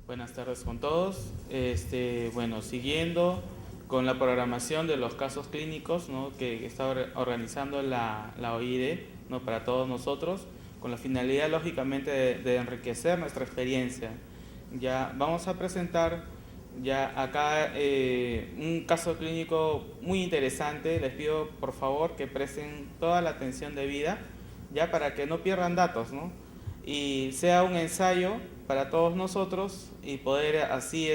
Buenas tardes con todos. Bueno, siguiendo con la programación de los casos clínicos, ¿no?, que está organizando la OIDE, ¿no?, para todos nosotros, con la finalidad, lógicamente, de enriquecer nuestra experiencia. Ya vamos a presentar ya acá un caso clínico muy interesante. Les pido, por favor, que presten toda la atención debida, ya para que no pierdan datos, ¿no?, y sea un ensayo para todos nosotros y poder así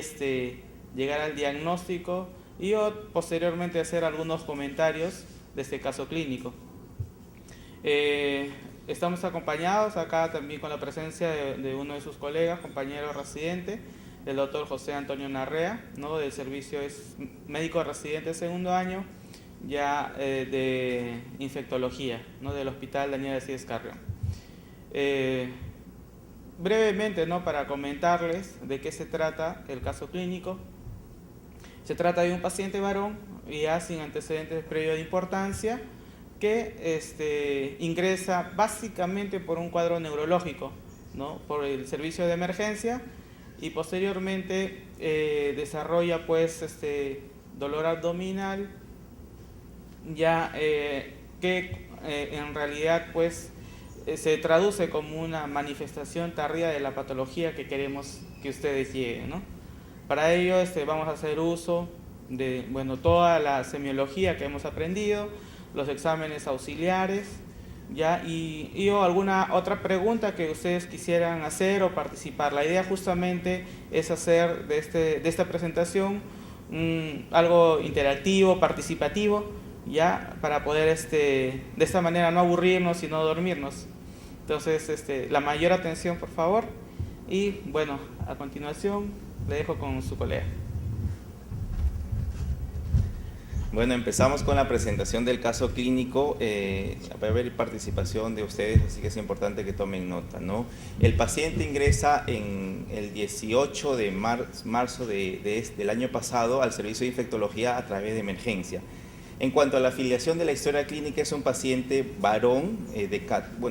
llegar al diagnóstico y posteriormente hacer algunos comentarios de este caso clínico. Estamos acompañados acá también con la presencia de uno de sus colegas, compañero residente, el doctor José Antonio Narrea, ¿no?, del servicio, es médico residente de segundo año, ya de infectología, ¿no?, del Hospital Daniel Alcides Carrión. Brevemente, ¿no?, para comentarles de qué se trata el caso clínico. Se trata de un paciente varón, ya sin antecedentes previos de importancia, que ingresa básicamente por un cuadro neurológico, ¿no?, por el servicio de emergencia, y posteriormente desarrolla pues dolor abdominal, ya que en realidad pues se traduce como una manifestación tardía de la patología que queremos que ustedes lleguen, ¿no? Para ello vamos a hacer uso de toda la semiología que hemos aprendido, los exámenes auxiliares, ¿ya? Y alguna otra pregunta que ustedes quisieran hacer o participar. La idea justamente es hacer de esta presentación algo interactivo, participativo, ya, para poder de esta manera no aburrirnos y no dormirnos. Entonces, la mayor atención, por favor. Y bueno, a continuación le dejo con su colega. Bueno, empezamos con la presentación del caso clínico. Va a haber participación de ustedes, así que es importante que tomen nota, ¿no? El paciente ingresa en el 18 de marzo del año pasado al servicio de infectología a través de emergencia. En cuanto a la afiliación de la historia clínica, es un paciente varón,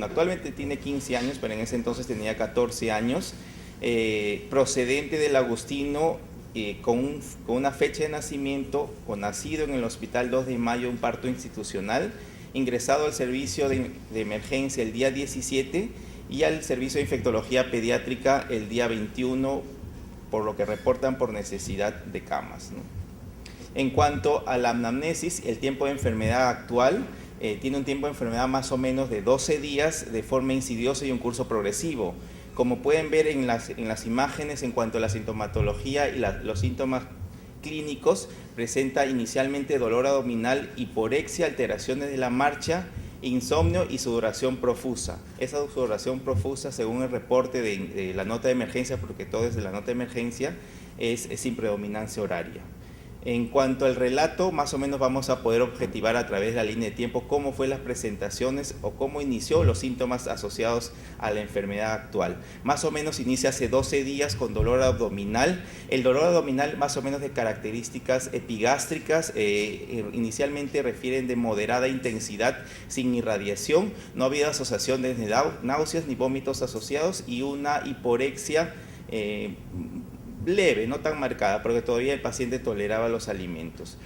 actualmente tiene 15 años, pero en ese entonces tenía 14 años, procedente del Agustino, con una fecha de nacimiento, o nacido en el Hospital 2 de Mayo, un parto institucional, ingresado al servicio de emergencia el día 17 y al servicio de infectología pediátrica el día 21, por lo que reportan por necesidad de camas, ¿no? En cuanto a la anamnesis, el tiempo de enfermedad actual tiene un tiempo de enfermedad más o menos de 12 días de forma insidiosa y un curso progresivo. Como pueden ver en las imágenes, en cuanto a la sintomatología y los síntomas clínicos, presenta inicialmente dolor abdominal, hiporexia, alteraciones de la marcha, insomnio y sudoración profusa. Esa sudoración profusa, según el reporte de la nota de emergencia, porque todo es de la nota de emergencia, es sin predominancia horaria. En cuanto al relato, más o menos vamos a poder objetivar a través de la línea de tiempo cómo fue las presentaciones o cómo inició los síntomas asociados a la enfermedad actual. Más o menos inicia hace 12 días con dolor abdominal. El dolor abdominal más o menos de características epigástricas, inicialmente refieren de moderada intensidad sin irradiación. No había asociación de náuseas ni vómitos asociados, y una hiporexia leve, no tan marcada, porque todavía el paciente toleraba los alimentos.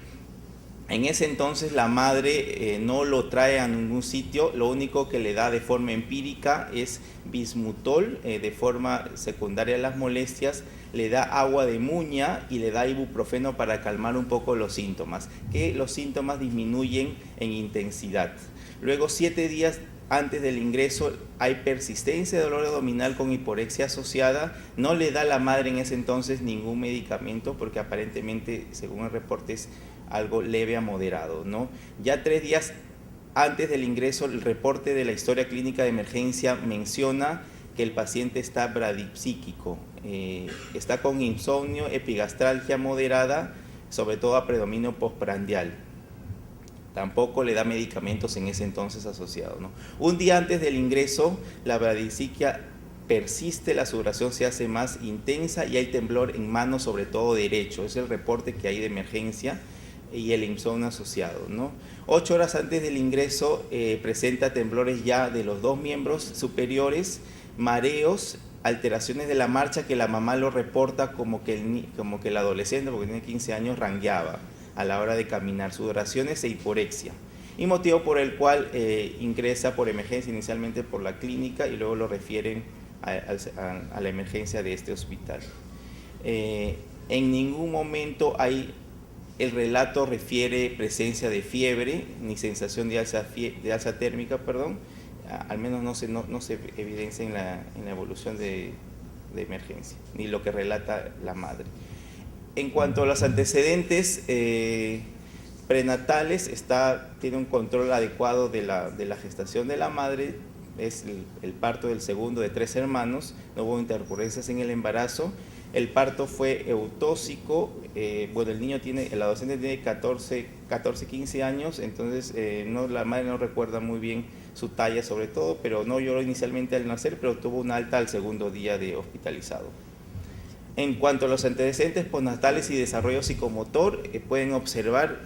En ese entonces la madre no lo trae a ningún sitio, lo único que le da de forma empírica es bismutol, de forma secundaria a las molestias, le da agua de muña y le da ibuprofeno para calmar un poco los síntomas, que los síntomas disminuyen en intensidad. Luego, 7 días antes del ingreso, hay persistencia de dolor abdominal con hiporexia asociada. No le da la madre en ese entonces ningún medicamento, porque aparentemente, según el reporte, es algo leve a moderado, ¿no? Ya 3 días antes del ingreso, el reporte de la historia clínica de emergencia menciona que el paciente está bradipsíquico, está con insomnio, epigastralgia moderada, sobre todo a predominio postprandial. Tampoco le da medicamentos en ese entonces asociados, ¿no? Un día antes del ingreso, la bradipsiquia persiste, la sudoración se hace más intensa y hay temblor en mano, sobre todo derecho. Es el reporte que hay de emergencia, y el insomnio asociado, ¿no? 8 horas antes del ingreso presenta temblores ya de los 2 miembros superiores, mareos alteraciones de la marcha que la mamá lo reporta como que el adolescente, porque tiene 15 años, rangueaba a la hora de caminar, sudoraciones e hiporexia, y motivo por el cual ingresa por emergencia inicialmente por la clínica y luego lo refieren a la emergencia de este hospital. En ningún momento el relato refiere presencia de fiebre ni sensación de alza térmica, al menos no se evidencia en la evolución de emergencia, ni lo que relata la madre. En cuanto a los antecedentes prenatales, tiene un control adecuado de la gestación de la madre, es el parto del segundo de 3 hermanos, no hubo intercurrencias en el embarazo. El parto fue eutóxico, el adolescente tiene 14, 15 años, entonces la madre no recuerda muy bien su talla sobre todo, pero no lloró inicialmente al nacer, pero tuvo una alta al segundo día de hospitalizado. En cuanto a los antecedentes postnatales y desarrollo psicomotor, pueden observar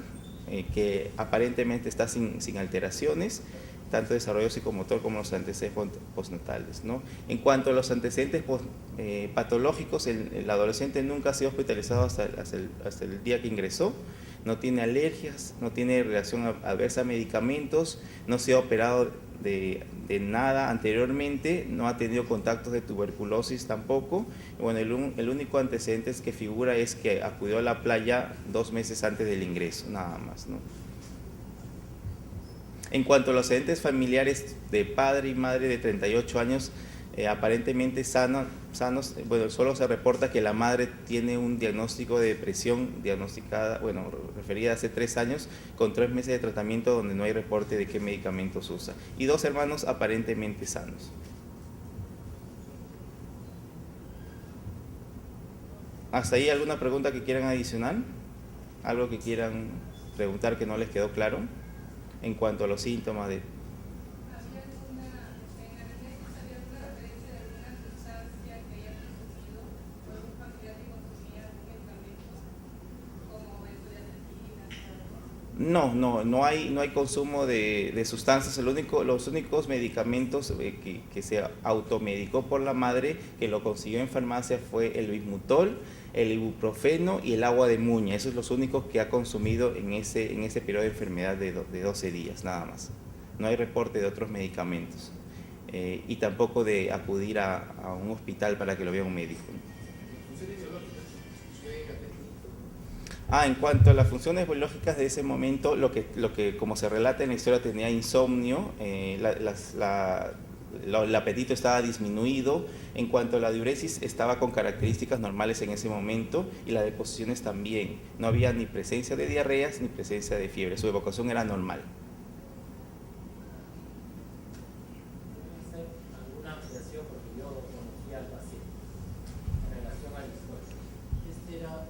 que aparentemente está sin alteraciones, tanto desarrollo psicomotor como los antecedentes postnatales, ¿no? En cuanto a los antecedentes patológicos, el adolescente nunca ha sido hospitalizado hasta el día que ingresó, no tiene alergias, no tiene reacción adversa a medicamentos, no se ha operado de nada anteriormente, no ha tenido contactos de tuberculosis tampoco. Bueno, el único antecedente que figura es que acudió a la playa 2 meses antes del ingreso, nada más, ¿no? En cuanto a los antecedentes familiares de padre y madre de 38 años, aparentemente sanos, solo se reporta que la madre tiene un diagnóstico de depresión referida hace 3 años, con 3 meses de tratamiento donde no hay reporte de qué medicamentos usa, y 2 hermanos aparentemente sanos. ¿Hasta ahí alguna pregunta que quieran adicionar? ¿Algo que quieran preguntar que no les quedó claro en cuanto a los síntomas de... No hay consumo de sustancias. Los únicos medicamentos que se automedicó por la madre, que lo consiguió en farmacia, fue el bismutol, el ibuprofeno y el agua de muña. Esos son los únicos que ha consumido en ese periodo de enfermedad de 12 días, nada más. No hay reporte de otros medicamentos y tampoco de acudir a un hospital para que lo vea un médico. En cuanto a las funciones biológicas de ese momento, lo que como se relata en la historia, tenía insomnio, el apetito estaba disminuido. En cuanto a la diuresis, estaba con características normales en ese momento, y las deposiciones también. No había ni presencia de diarreas ni presencia de fiebre, su evacuación era normal. ¿Alguna ampliación? Porque yo conocía al paciente en relación a la historia. Este era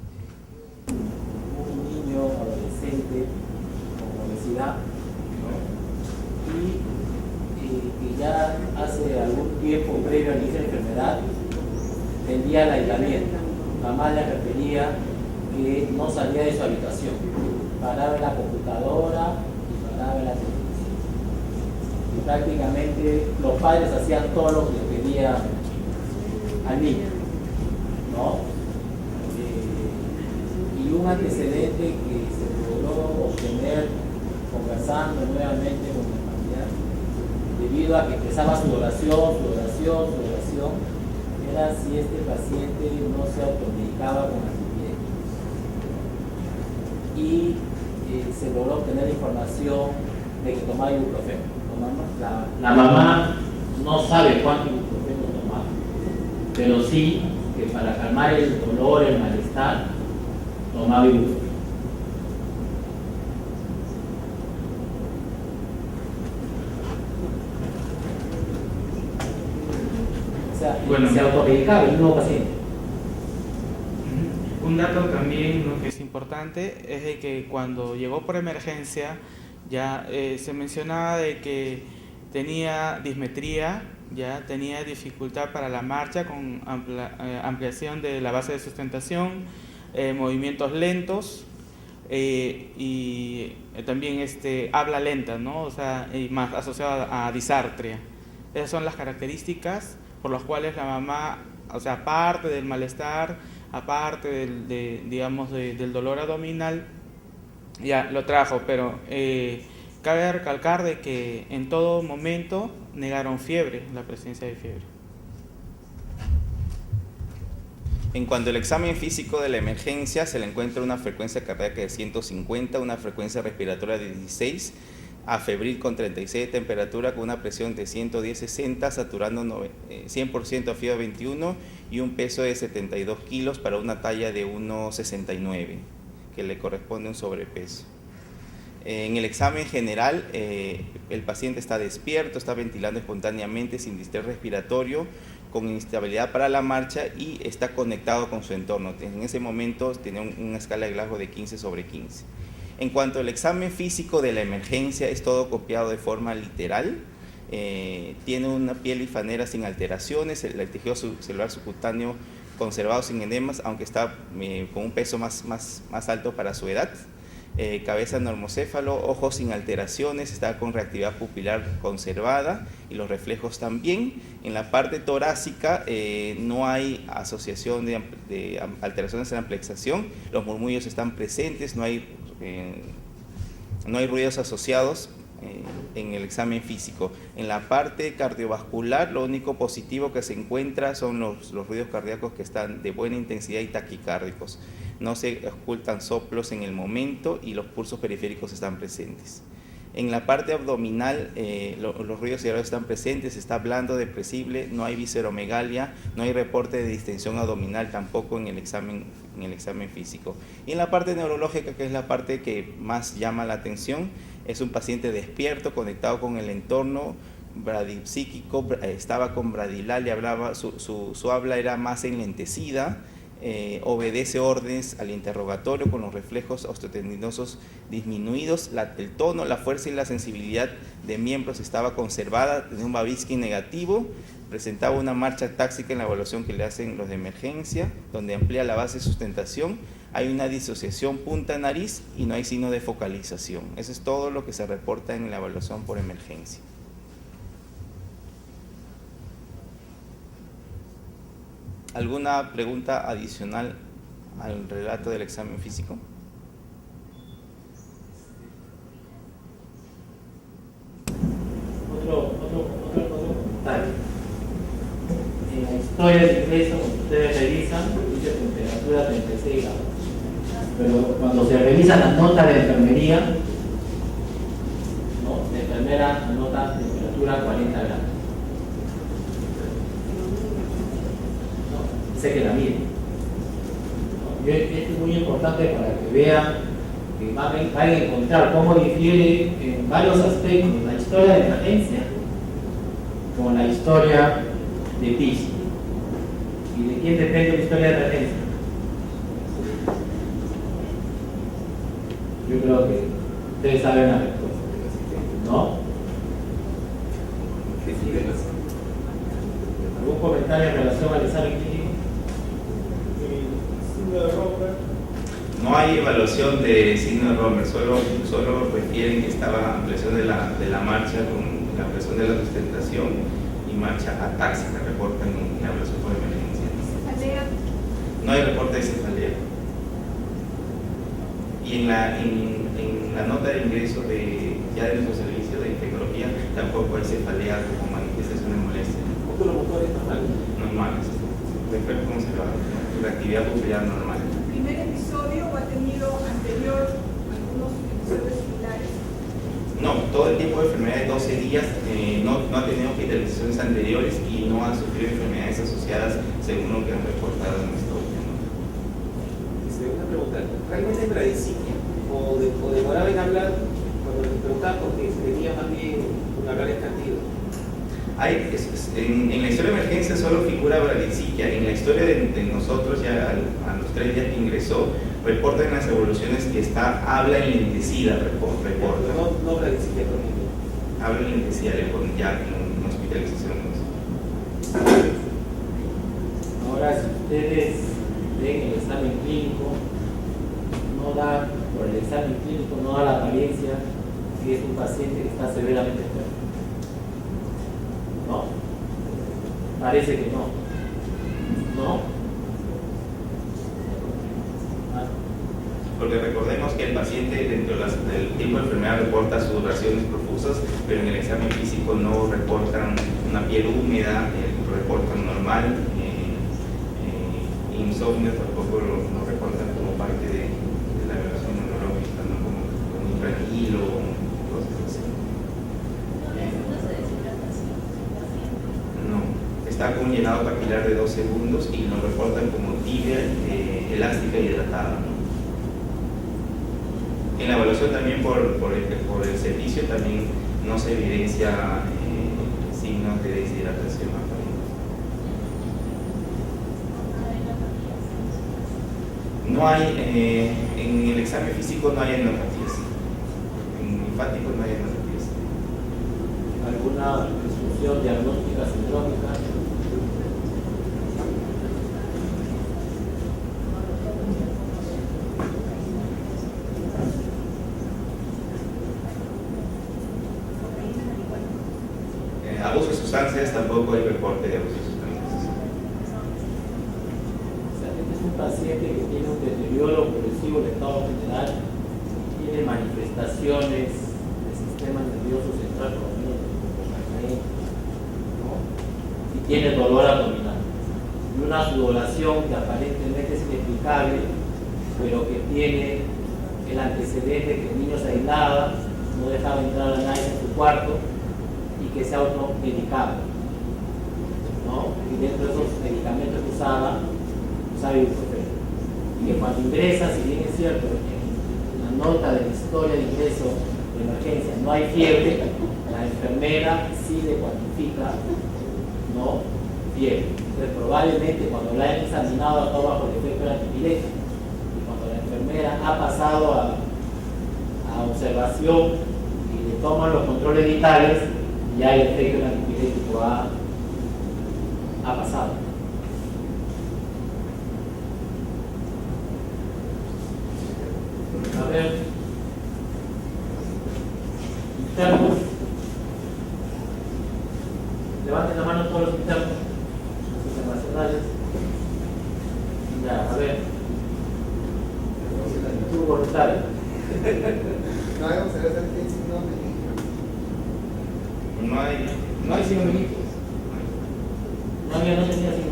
un niño adolescente con obesidad, ¿no? Y que ya hace algún tiempo previo al inicio de la enfermedad tendía al aislamiento. Mamá le refería que no salía de su habitación, paraba en la computadora y paraba en la televisión. Y prácticamente los padres hacían todo lo que le pedía al niño, ¿no? Y un antecedente que se logró obtener conversando nuevamente con el familiar, debido a que empezaba su oración, era si este paciente no se automedicaba con antipiréticos. Y se logró obtener información de que tomaba ibuprofeno. La mamá no sabe cuánto ibuprofeno tomaba, pero sí que para calmar el dolor, el malestar, tomaba ibuprofeno. O sea, se automedicaba el nuevo paciente. Un dato también, ¿no?, que es importante es de que cuando llegó por emergencia ya se mencionaba de que tenía dismetría, ya tenía dificultad para la marcha con ampliación de la base de sustentación, movimientos lentos y también habla lenta, ¿no? O sea, y más asociado a disartria. Esas son las características por las cuales la mamá, o sea, aparte del malestar, aparte del dolor abdominal, ya lo trajo, pero cabe recalcar de que en todo momento negaron fiebre, la presencia de fiebre. En cuanto al examen físico de la emergencia, se le encuentra una frecuencia cardíaca de 150, una frecuencia respiratoria de 16, afebril con 36 de temperatura, con una presión de 110/60, saturando 100% a fiebre 21 y un peso de 72 kilos para una talla de 1,69, que le corresponde un sobrepeso. En el examen general, el paciente está despierto, está ventilando espontáneamente sin distrés respiratorio, con inestabilidad para la marcha y está conectado con su entorno. En ese momento tiene una escala de Glasgow de 15/15. En cuanto al examen físico de la emergencia, es todo copiado de forma literal. Tiene una piel lifanera sin alteraciones, el tejido celular subcutáneo conservado sin edemas, aunque está con un peso más alto para su edad. Cabeza normocéfalo, ojos sin alteraciones, está con reactividad pupilar conservada y los reflejos también. En la parte torácica no hay asociación de alteraciones en la amplexación, los murmullos están presentes, no hay ruidos asociados en el examen físico. En la parte cardiovascular, lo único positivo que se encuentra son los ruidos cardíacos que están de buena intensidad y taquicárdicos. No se ocultan soplos en el momento y los pulsos periféricos están presentes. En la parte abdominal, los ruidos cerebrales están presentes, está blando, depresible, no hay visceromegalia, no hay reporte de distensión abdominal tampoco en el examen físico. Y en la parte neurológica, que es la parte que más llama la atención, es un paciente despierto, conectado con el entorno, bradipsíquico, estaba con bradilalia, su habla era más enlentecida, obedece órdenes al interrogatorio con los reflejos osteotendinosos disminuidos, el tono, la fuerza y la sensibilidad de miembros estaba conservada, tenía un Babinski negativo, presentaba una marcha táxica en la evaluación que le hacen los de emergencia, donde amplía la base de sustentación, hay una disociación punta-nariz y no hay signo de focalización. Eso es todo lo que se reporta en la evaluación por emergencia. ¿Alguna pregunta adicional al relato del examen físico? Otro comentario. En la historia del ingreso, cuando ustedes revisan, dice temperatura 36 grados. Pero cuando se revisa la nota de enfermería, la enfermera anota temperatura 40 grados. Sé que la mide. Esto es muy importante para que vean que van a encontrar cómo difiere en varios aspectos la historia de emergencia con la historia de PIS. ¿Y de quién depende la historia de emergencia? Yo creo que ustedes saben la respuesta, ¿no? ¿Algún comentario en relación al examen clínico? No hay evaluación de signo de Romer, solo refieren que estaba ampliación de la marcha con la ampliación de la sustentación y marcha atáxica, reportan en la evaluación por emergencia. ¿Cefalea? No hay reporte de cefalea. Y en la nota de ingreso de nuestro servicio de infectología tampoco hay cefalea como manifestación de molestia. ¿Otros motores normales? Normales. Reflejo conservado, reactividad pupilar normal. ¿Primer episodio o ha tenido anterior algunos episodios similares? No, todo el tiempo de enfermedad de 12 días no ha tenido hospitalizaciones anteriores y no ha sufrido enfermedades asociadas según lo que han reportado en nuestro gobierno. Una pregunta, ¿realmente es bradiciquia o demoraba en hablar cuando les preguntaba porque tenía también una hablar escandido? En la historia de emergencia solo figura bradiciquia. En la historia de nosotros, ya a los 3 días que ingresó, reporta en las evoluciones que habla enlentecida, reporta. No bradiciquia conmigo. Habla enlentecida, le ponen ya en hospitalizaciones. Ahora, si ustedes ven el examen clínico, por el examen clínico no da la apariencia que es un paciente que está severamente enfermo. ¿No? Parece que no. ¿No? Porque recordemos que el paciente dentro del tiempo de enfermedad reporta sudoraciones profusas, pero en el examen físico no reportan una piel húmeda, reportan normal, insomnio tampoco lo reportan como parte de la evaluación neurológica, ¿no? Como muy tranquilo, cosas así. No, está con un llenado capilar de 2 segundos y lo reportan como tibia, elástica y hidratada, ¿no? En la evaluación también por el servicio también no se evidencia signos de deshidratación aparente. No hay, en el examen físico no hay enopatías, en linfático no hay enopatías. ¿Alguna disfunción diagnóstica sindrómica? Abuso de sustancias, tampoco hay reporte de abuso de sustancias. O sea, este es un paciente que tiene un deterioro progresivo del estado general, tiene manifestaciones del sistema nervioso central ¿no? Y tiene dolor abdominal. Y una sudoración que aparentemente es inexplicable, pero que tiene el antecedente que el niño se aislaba, no dejaba entrar a nadie en su cuarto, y que se automedicaba, ¿no? Y dentro de esos medicamentos que usaba ibuprofeno. Y que cuando ingresa, si bien es cierto, en la nota de la historia de ingreso de emergencia no hay fiebre, la enfermera sí le cuantifica, ¿no? Fiebre. Entonces, probablemente cuando la han examinado ha estado bajo el efecto del antipirético. Y cuando la enfermera ha pasado a observación y le toman los controles vitales, ya el efecto del antipirético ha pasado. A ver, internos, levanten la mano todos los internos, los internacionales. Ya, a ver, tu voluntario. No hay observación de signos de No hay signos clínicos. No tenía signos de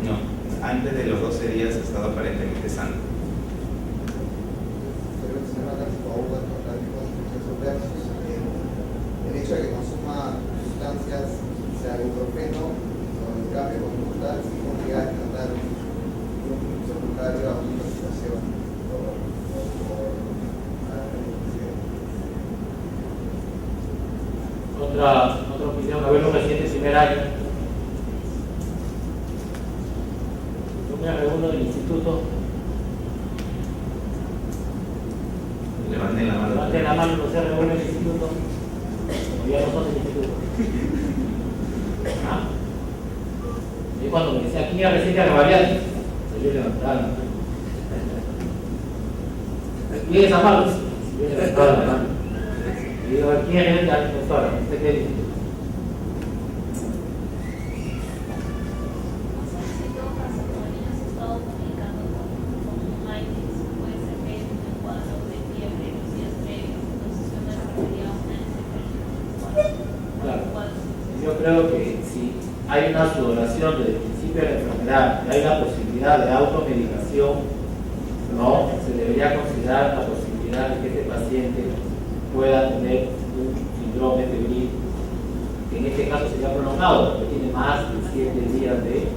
No, antes de los 12 días ha estado aparentemente sano. El hecho de que consuma sustancias, sea ibuprofeno, o el cambio conductual, si podría tratar un secundario a una situación otra opinión, a ver los recientes primer año. Yo me reúno del instituto. Levanten la mano. Levanten la mano, no se reúne el instituto. O ya no son del instituto. ¿Ah? Y cuando me decía, ¿quién era reciente a la variante? Yo levantaba la mano. ¿Quién es Amado? Yo levantaba la mano. Y digo, ¿quién es la doctora? ¿Usted qué dice? Yo creo que si hay una sudoración desde el principio de la enfermedad y hay la posibilidad de automedicación, no, se debería considerar la posibilidad de que este paciente pueda tener un síndrome febril, que en este caso sería prolongado, porque tiene más de 7 días de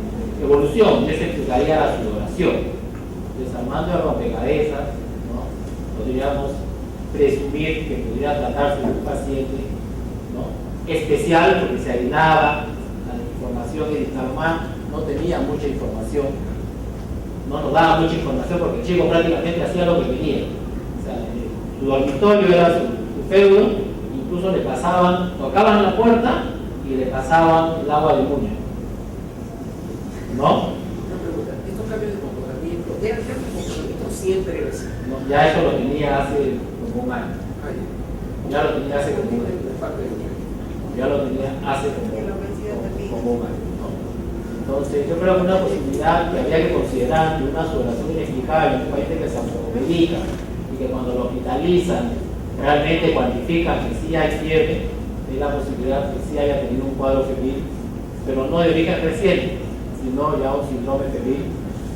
evolución, y eso explicaría la sudoración. Desarmando el rompecabezas, ¿no? Podríamos presumir que podría tratarse de un paciente, ¿no? Especial, porque se aislaba, la información de Dictarumán no tenía mucha información, no nos daba mucha información porque el chico prácticamente hacía lo que quería. O sea, su dormitorio era su feudo, incluso le pasaban, tocaban la puerta y le pasaban el agua de muña. ¿No? Una pregunta, estos cambios de comportamiento, ¿eran cambios de comportamiento siempre era así? No, ya eso lo tenía hace como un año. Ah, ya. Ya lo tenía hace como un año. Es parte de Ya lo tenía hace como un año, ¿no? Entonces, yo creo que una posibilidad que había que considerar de una sudoración inexplicable en un paciente que se automedica y que cuando lo hospitalizan realmente cuantifican que sí hay fiebre, es la posibilidad que sí haya tenido un cuadro febril, pero no de origen reciente, sino ya un síndrome febril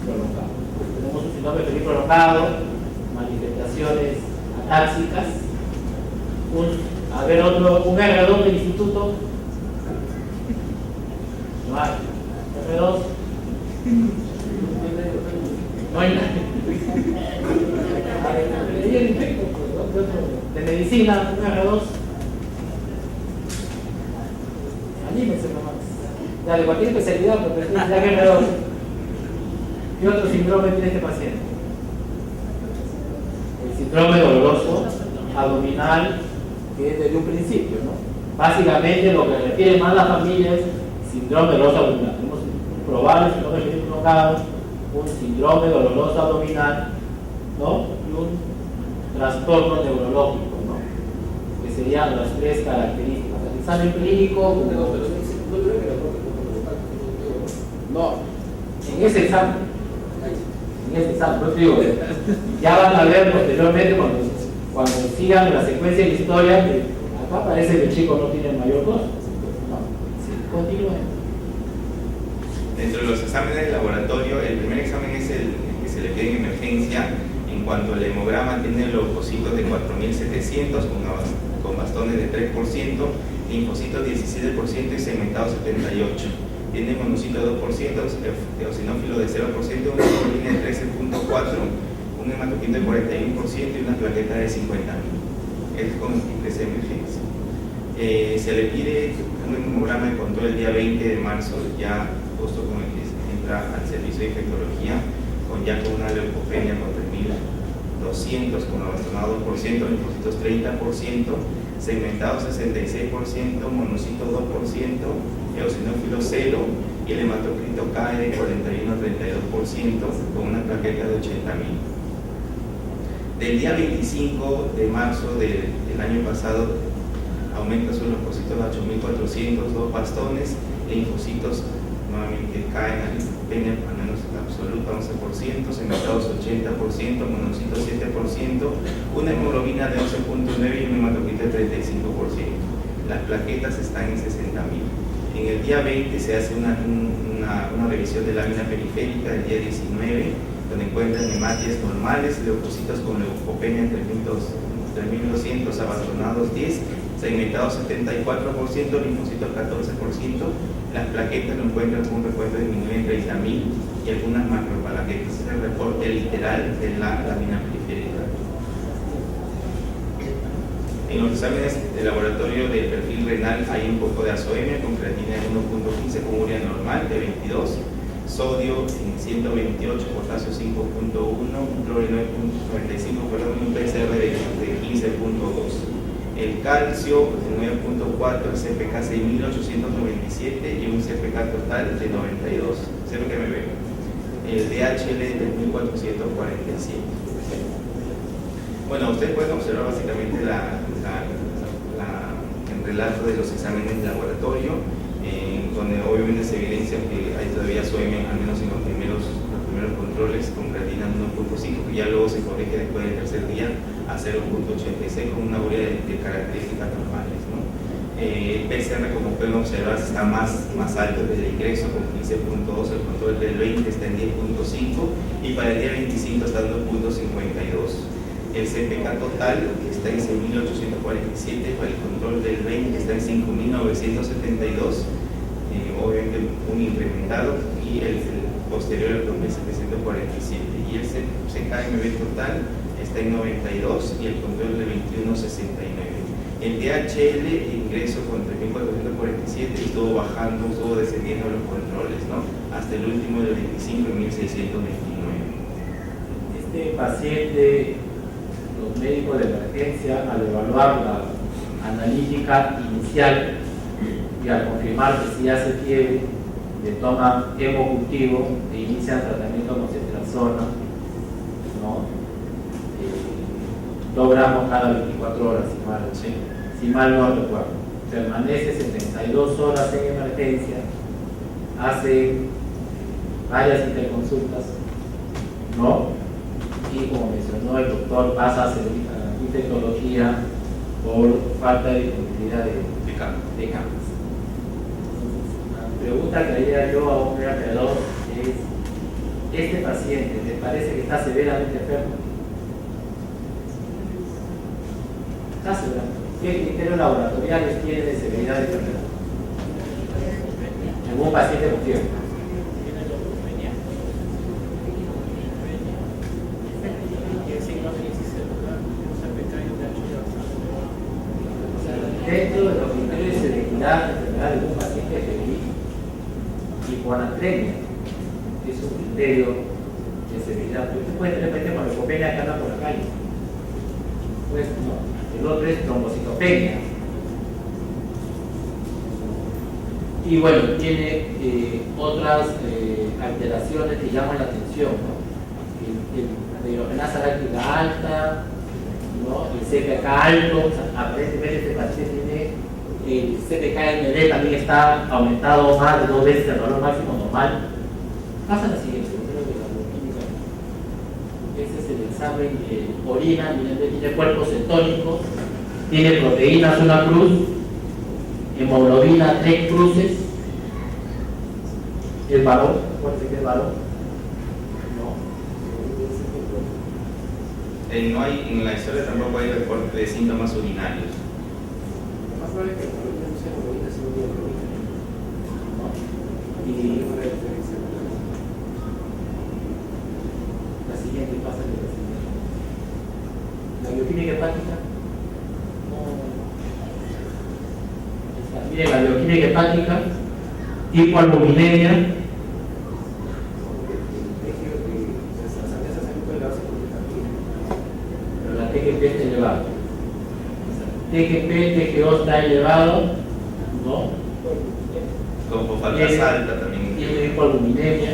prolongado. Tenemos un síndrome febril prolongado, manifestaciones atáxicas, un R2 del instituto. No hay. R2. No hay nada. De medicina, un R2. Anímense nomás. Ya de cualquier especialidad, pero ya que R2. ¿Qué otro síndrome tiene este paciente? El síndrome doloroso abdominal, que es desde un principio, ¿no? Básicamente lo que refiere más la familia es síndrome doloroso abdominal. Tenemos un probable síndrome febril prolongado, un síndrome doloroso abdominal, ¿no? Y un trastorno neurológico, ¿no? Que serían las tres características. El examen clínico, no, en ese examen, no te digo, ya van a ver posteriormente cuando sigan la secuencia de la historia, que acá parece que el chico no tiene mayor cosa. No, sí, continúen. Dentro de los exámenes de laboratorio, el primer examen es el que se le pide en emergencia. En cuanto al hemograma, tiene leucocitos de 4.700 con bastones de 3%, linfocitos 17% y segmentados 78%. Tiene monocito 2%, eosinófilo de 0%, una hemoglobina de 13.4%, un hematocrito de 41% y una plaqueta de 50.000. Es con el que ingresa de emergencia. Se le pide un hemograma de control el día 20 de marzo, ya justo con el que entra al servicio de infectología, con una leucopenia con 3.200, con abastonado 2%, linfocitos 30%, segmentados 66%, monocito 2%, eosinófilo 0 y el hematocrito cae de 41 a 32% con una plaqueta de 80.000. Del día 25 de marzo del año pasado aumenta sus leucocitos a 8.400, 2 bastones, linfocitos nuevamente caen a linfopenia al menos absoluta 11%, segmentados 80%, monocitos 7%, una hemoglobina de 11.9 y un hematocrito de 35%. Las plaquetas están en 60.000. En el día 20 se hace una revisión de lámina periférica, el día 19, donde encuentran hematias normales, leucocitos con leucopenia 3.200, abastonados 10, segmentados 74%, linfocitos 14%, las plaquetas lo encuentran con un recuento disminuido en 30.000 y algunas macroplaquetas. Es el reporte literal de la lámina periférica. En los exámenes de laboratorio del perfil renal hay un poco de azoemia con creatina de 1.15 con urea normal de 22, sodio en 128, potasio 5.1, un cloruro 9.95, y un PCR de 15.2. El calcio de 9.4, el CPK 6.897 y un CPK total de 92, sé lo que me veo. El DHL de 3.447. Bueno, ustedes pueden observar básicamente el relato de los exámenes de laboratorio, donde obviamente se evidencia que hay todavía azoemia, al menos en los primeros controles con creatina 1.5, que ya luego se corrige después del tercer día a 0.86 con una urea de características normales, ¿no? El PCR, como pueden observar, está más alto desde el ingreso con 15.2, el control del 20 está en 10.5 y para el día 25 está en 2.52. El CPK total está en 6.847, para el control del 20 está en 5.972, obviamente un incrementado, y el posterior al 2.747. Y el CKMB total está en 92 y el control del 21.69. El DHL ingreso con 3.447 estuvo bajando, estuvo descendiendo los controles, ¿no? Hasta el último del 25 en 1.629. Este paciente, médico de emergencia, al evaluar la analítica inicial y al confirmar que sí hace fiebre, le toman hemocultivo e inician tratamiento con ceftriaxona, ¿no? 2 gramos cada 24 horas, si mal no recuerdo. Permanece 72 horas en emergencia, hace varias interconsultas, ¿no? Y como mencionó el doctor, pasa a hacer infectología por falta de disponibilidad de camas. La pregunta que haría yo a un alrededor es: ¿este paciente le parece que está severamente enfermo? Está severamente. ¿Qué criterios laboratoriales tiene de severidad de enfermedad? En un paciente con fiebre. Dentro de los criterios de severidad de enfermedad de un paciente febril, hiponatremia es un criterio de severidad. Usted puede tener pacientes con leucopenia que andan por la calle. Pues no. El otro es trombocitopenia. Y bueno, tiene otras alteraciones que llaman la atención, ¿no? La hidrogenasa láctica alta, ¿no? El CPK alto. O sea, aparentemente este paciente tiene el CPK-ND también está aumentado más de 2 veces el valor máximo normal. Pasa la siguiente, este es el examen de orina, tiene cuerpos cetónicos, tiene proteínas una cruz, hemoglobina 3 cruces, el varón, acuérdense que es varón, No hay, en la historia tampoco hay reporte de síntomas urinarios. Lo más probable es que la hemoglobina no sea hemoglobina, sino bioglobina. y Y una diferencia. la siguiente pasa de la siguiente. La bioquímica hepática, miren, la bioquímica hepática, tipo albuminemia, pero la TGP está elevada. TGP, TGO está elevado, ¿no? Con fosfatas alta también. Tiene hipoalbuminemia,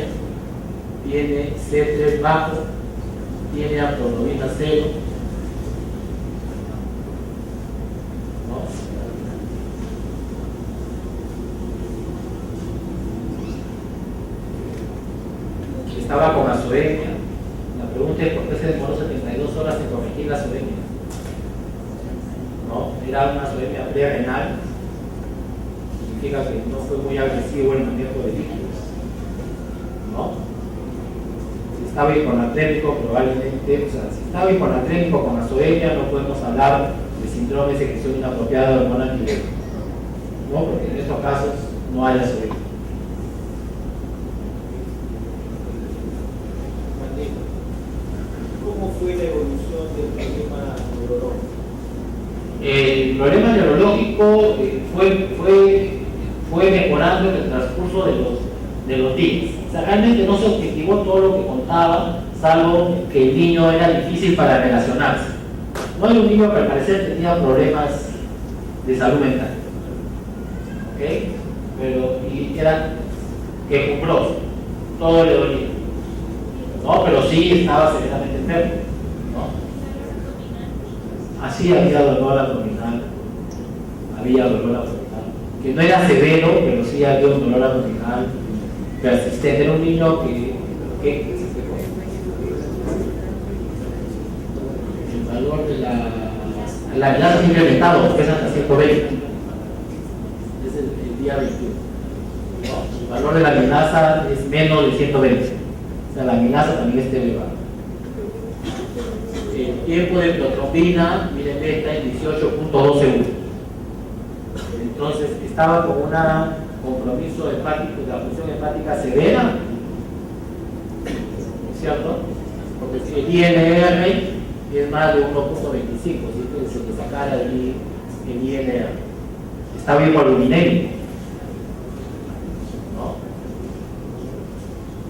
tiene C3 bajo, tiene aptoglobina 0, ¿no? Estaba con azoemia. La pregunta es: ¿por qué se demoró 72 horas en corregir la azoemia? ¿No? Era una azoemia prerenal, significa que no fue muy agresivo el manejo de líquidos, ¿no? Si estaba hiponatrémico, probablemente, o sea, si estaba hiponatrémico con azoemia, no podemos hablar de síndrome de secreción inapropiada de hormona antibiótica, ¿no? Porque en estos casos no hay azoemia. ¿Cómo fue la evolución del problema neurológico? El problema neurológico fue mejorando en el transcurso de los días. O sea, realmente no se objetivó todo lo que contaba, salvo que el niño era difícil para relacionarse. No era un niño que al parecer tenía problemas de salud mental, ¿ok? Y era quejumbroso, todo le dolía, ¿no? Pero sí estaba severamente enfermo, ¿no? Así había dolor abdominal, que no era severo, pero sí había un dolor abdominal persistente. Era un niño que el valor de la amenaza se incrementado, porque es hasta 120, es el día 21, ¿no? El valor de la amenaza es menos de 120, o sea, la amenaza también está elevada. El tiempo de protrombina, miren, está en 18.2 segundos. Entonces, estaba con un compromiso hepático, de la función hepática severa, ¿cierto? Porque si el INR es más de 1.25, si se le sacara el INR, estaba hipoalbuminémico, ¿no?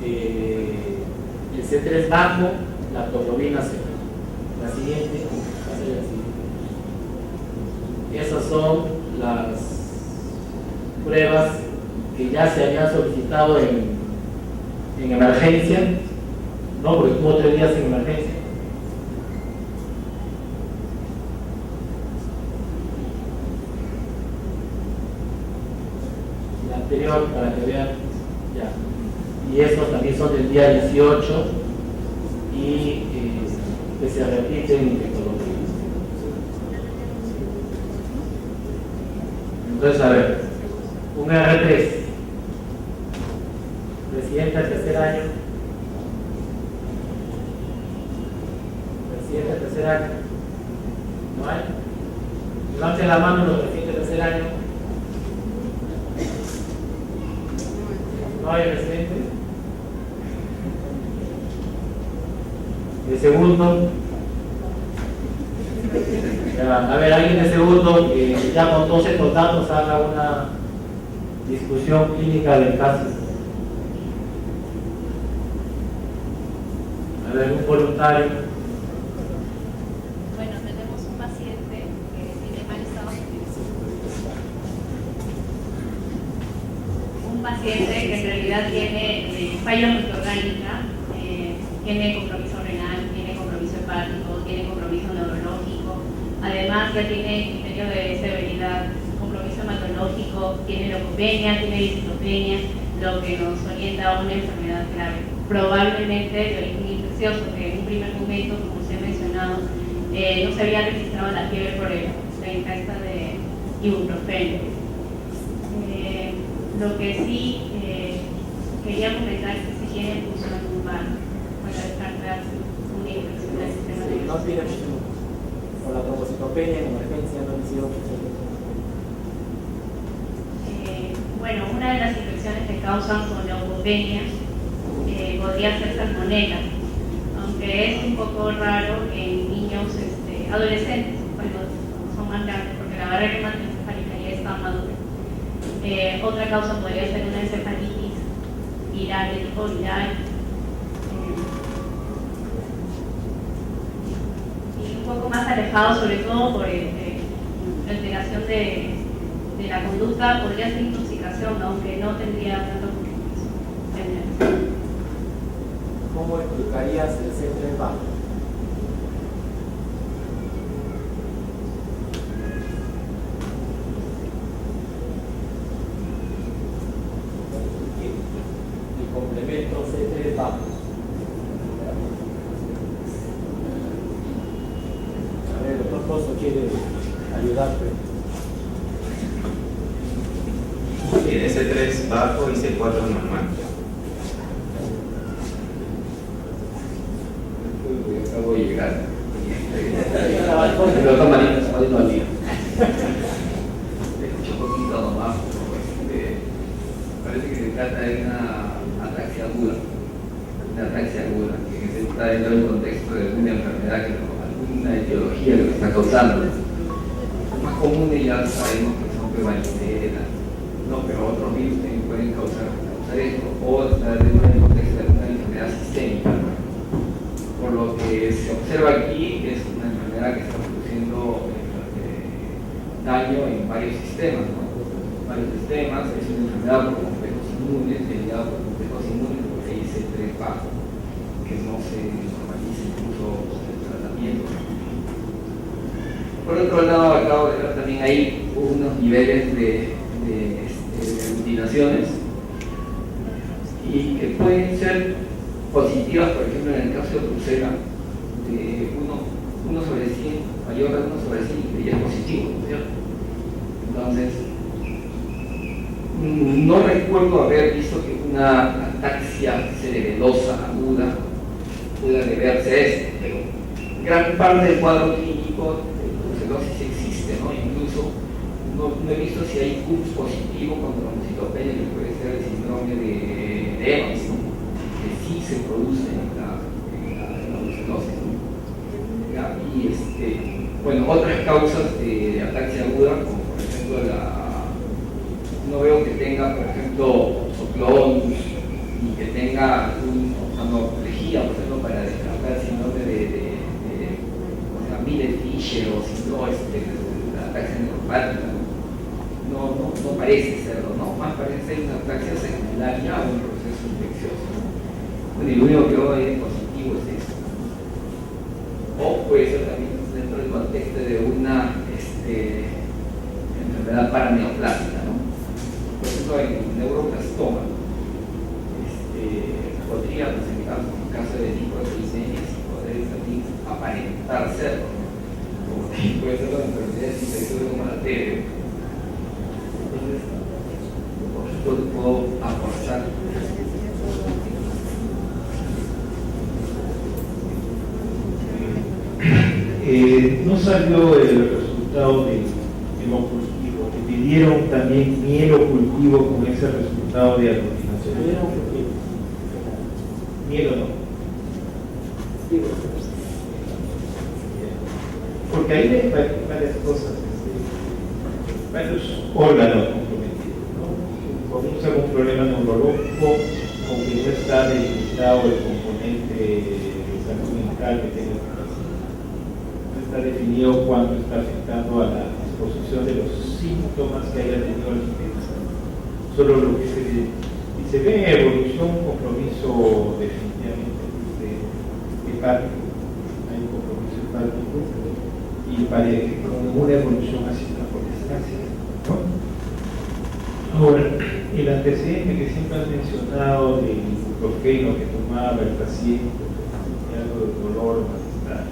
El C3 bajo, la aptoglobina 0. La siguiente. son las pruebas que ya se habían solicitado en emergencia, ¿no? Porque tuvo 3 días en emergencia. La anterior, para que vean, ya. Y estos también son del día 18 y que se repiten en tecnología. Entonces, a ver, un R3, presidente al tercer año, presidente al tercer año, ¿no hay? Levanten la mano los presidentes al tercer año. ¿No hay presidente? El segundo. A ver, alguien de segundo que ya con todos estos datos haga una discusión clínica del caso. A ver, un voluntario. Bueno, tenemos un paciente que tiene mal estado de un paciente que en realidad tiene falla multiorgánica, tiene compromiso renal, tiene compromiso hepático, tiene compromiso neurológico, además ya tiene criterio de severidad, compromiso hematológico, tiene leucopenia, tiene discitopenia, lo que nos orienta a una enfermedad grave, probablemente de origen infeccioso, que en un primer momento, como se ha mencionado, no se había registrado la fiebre por la ingesta de ibuprofeno. Lo que sí quería comentar es que si tiene función lumbar para descartar una infección del sistema No nervioso. tiene función. Por la trombocitopenia en emergencia no recibió función. Bueno, una de las infecciones que causan con leucopenia podría ser salmonela, aunque es un poco raro en niños adolescentes, cuando son más grandes, porque la barrera hematoencefálica ya está madura. Otra causa podría ser una encefalitis viral, de tipo viral. Y un poco más alejado, sobre todo por la alteración de la conducta, podría ser intoxicación, aunque no tendría tanto compromiso. ¿Cómo explicarías el C3 bajo? El complemento C3 bajo. A ver, el doctor Pozo quiere ayudarte. Tiene C3 bajo y C4 normal. Acabo de llegar. Pero toma manitas, saliendo al día. Escucho un poquito nomás. Parece que se trata de una ataxia aguda. Una ataxia aguda, que está dentro del contexto de alguna enfermedad, alguna etiología que lo está causando. Los más comunes ya sabemos que son varicela, no, pero otros virus también pueden causar esto, o está dentro del contexto de alguna enfermedad sistémica. Por lo que se observa aquí, es una enfermedad que está produciendo daño en varios sistemas, ¿no? Varios sistemas, es una enfermedad por complejos inmunes, derivada por complejos inmunes, porque hay C3 bajo, que no se normaliza incluso con el tratamiento. Por otro lado, acabo de ver también ahí unos niveles de aglutinaciones y que pueden ser positivas, por ejemplo, en el caso de Brucela, de 1 sobre 100, mayor a 1 sobre 100, y es positivo, ¿cierto? Entonces, no recuerdo haber visto que una ataxia cerebelosa aguda pueda deberse a esto, pero gran parte del cuadro clínico de brucelosis existe, ¿no? Incluso no he visto si hay CUPS positivo con trombocitopenia, que puede ser el síndrome de Evans, ¿no? Que sí se produce en la brucelosis, ¿no? Y bueno, otras causas de ataxia aguda, como por ejemplo no veo que tenga, por ejemplo, Oxoclonus, ni que tenga oftalmología, por ejemplo, para descartar el síndrome de Miller-Fisher o si no, la ataxia neuropática, no parece serlo, ¿no? Más parece ser una apraxia secundaria a un proceso infeccioso, ¿no? Bueno, y lo único que hoy es positivo es esto. O puede ser también dentro del contexto de una enfermedad paraneoplásica, ¿no? Por ejemplo, en neuroblastoma podría presentarse un caso de linfocitosis y poder también aparentar serlo, ¿no? Como que puede ser la enfermedad infecciosa como la TB. Entonces, puedo aportar. No salió el resultado del hemocultivo, le pidieron también mielocultivo con ese resultado de aglutinación. Mielo no. Porque ahí hay varias cosas, varios órganos comprometidos, ¿no? Con un problema neurológico, aunque no está delimitado el componente de salud mental que tiene el paciente. No está definido cuánto está afectando a la exposición de los síntomas que haya tenido el paciente. Solo lo que se ve en evolución, un compromiso definitivamente hepático, hay un compromiso hepático y parece con una evolución hacia una colestasia, ¿no? Ahora, el antecedente que siempre has mencionado del ibuprofeno que tomaba el paciente, algo de dolor, malestar,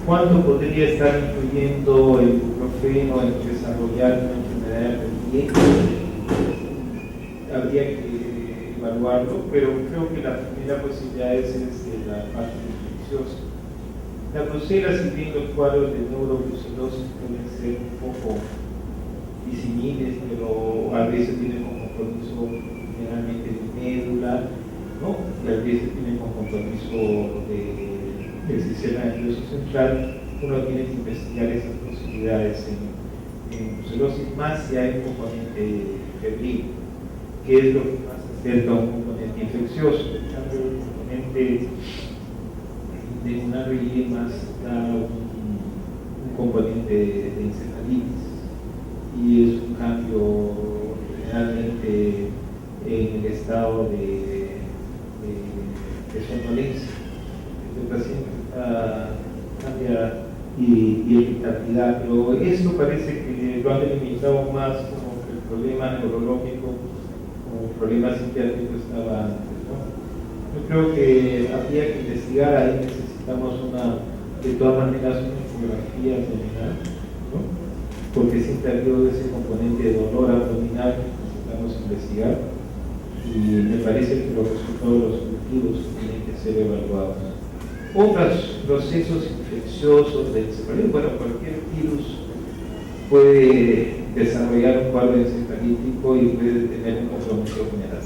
¿cuánto podría estar influyendo el ibuprofeno en desarrollar una enfermedad dependiente? Habría que evaluarlo, pero creo que la primera posibilidad es la parte infecciosa. La brucela, si bien los cuadros de neurobrucelosis pueden ser un poco disímiles, pero a veces tienen como compromiso generalmente de médula, ¿no? Y a veces tienen como compromiso del sistema nervioso central. Uno tiene que investigar esas posibilidades en brucelosis, más si hay un componente febril, que es lo que más acerca a un componente infeccioso. En cambio, el componente de una RI más da un componente de encefalitis y es un cambio generalmente en el estado de somnolencia. El paciente cambia y irritabilidad, pero esto parece que lo han delimitado más como que el problema neurológico o el problema psiquiátrico estaba antes, ¿no? Yo creo que habría que investigar, ahí necesitamos de todas maneras una ecografía abdominal, ¿no? Porque siempre ha habido ese componente de dolor abdominal que necesitamos investigar y me parece que los resultados de los cultivos tienen que ser evaluados. Otros procesos infecciosos del encefalitis, bueno, cualquier virus puede desarrollar un cuadro encefalítico y puede tener un compromiso general.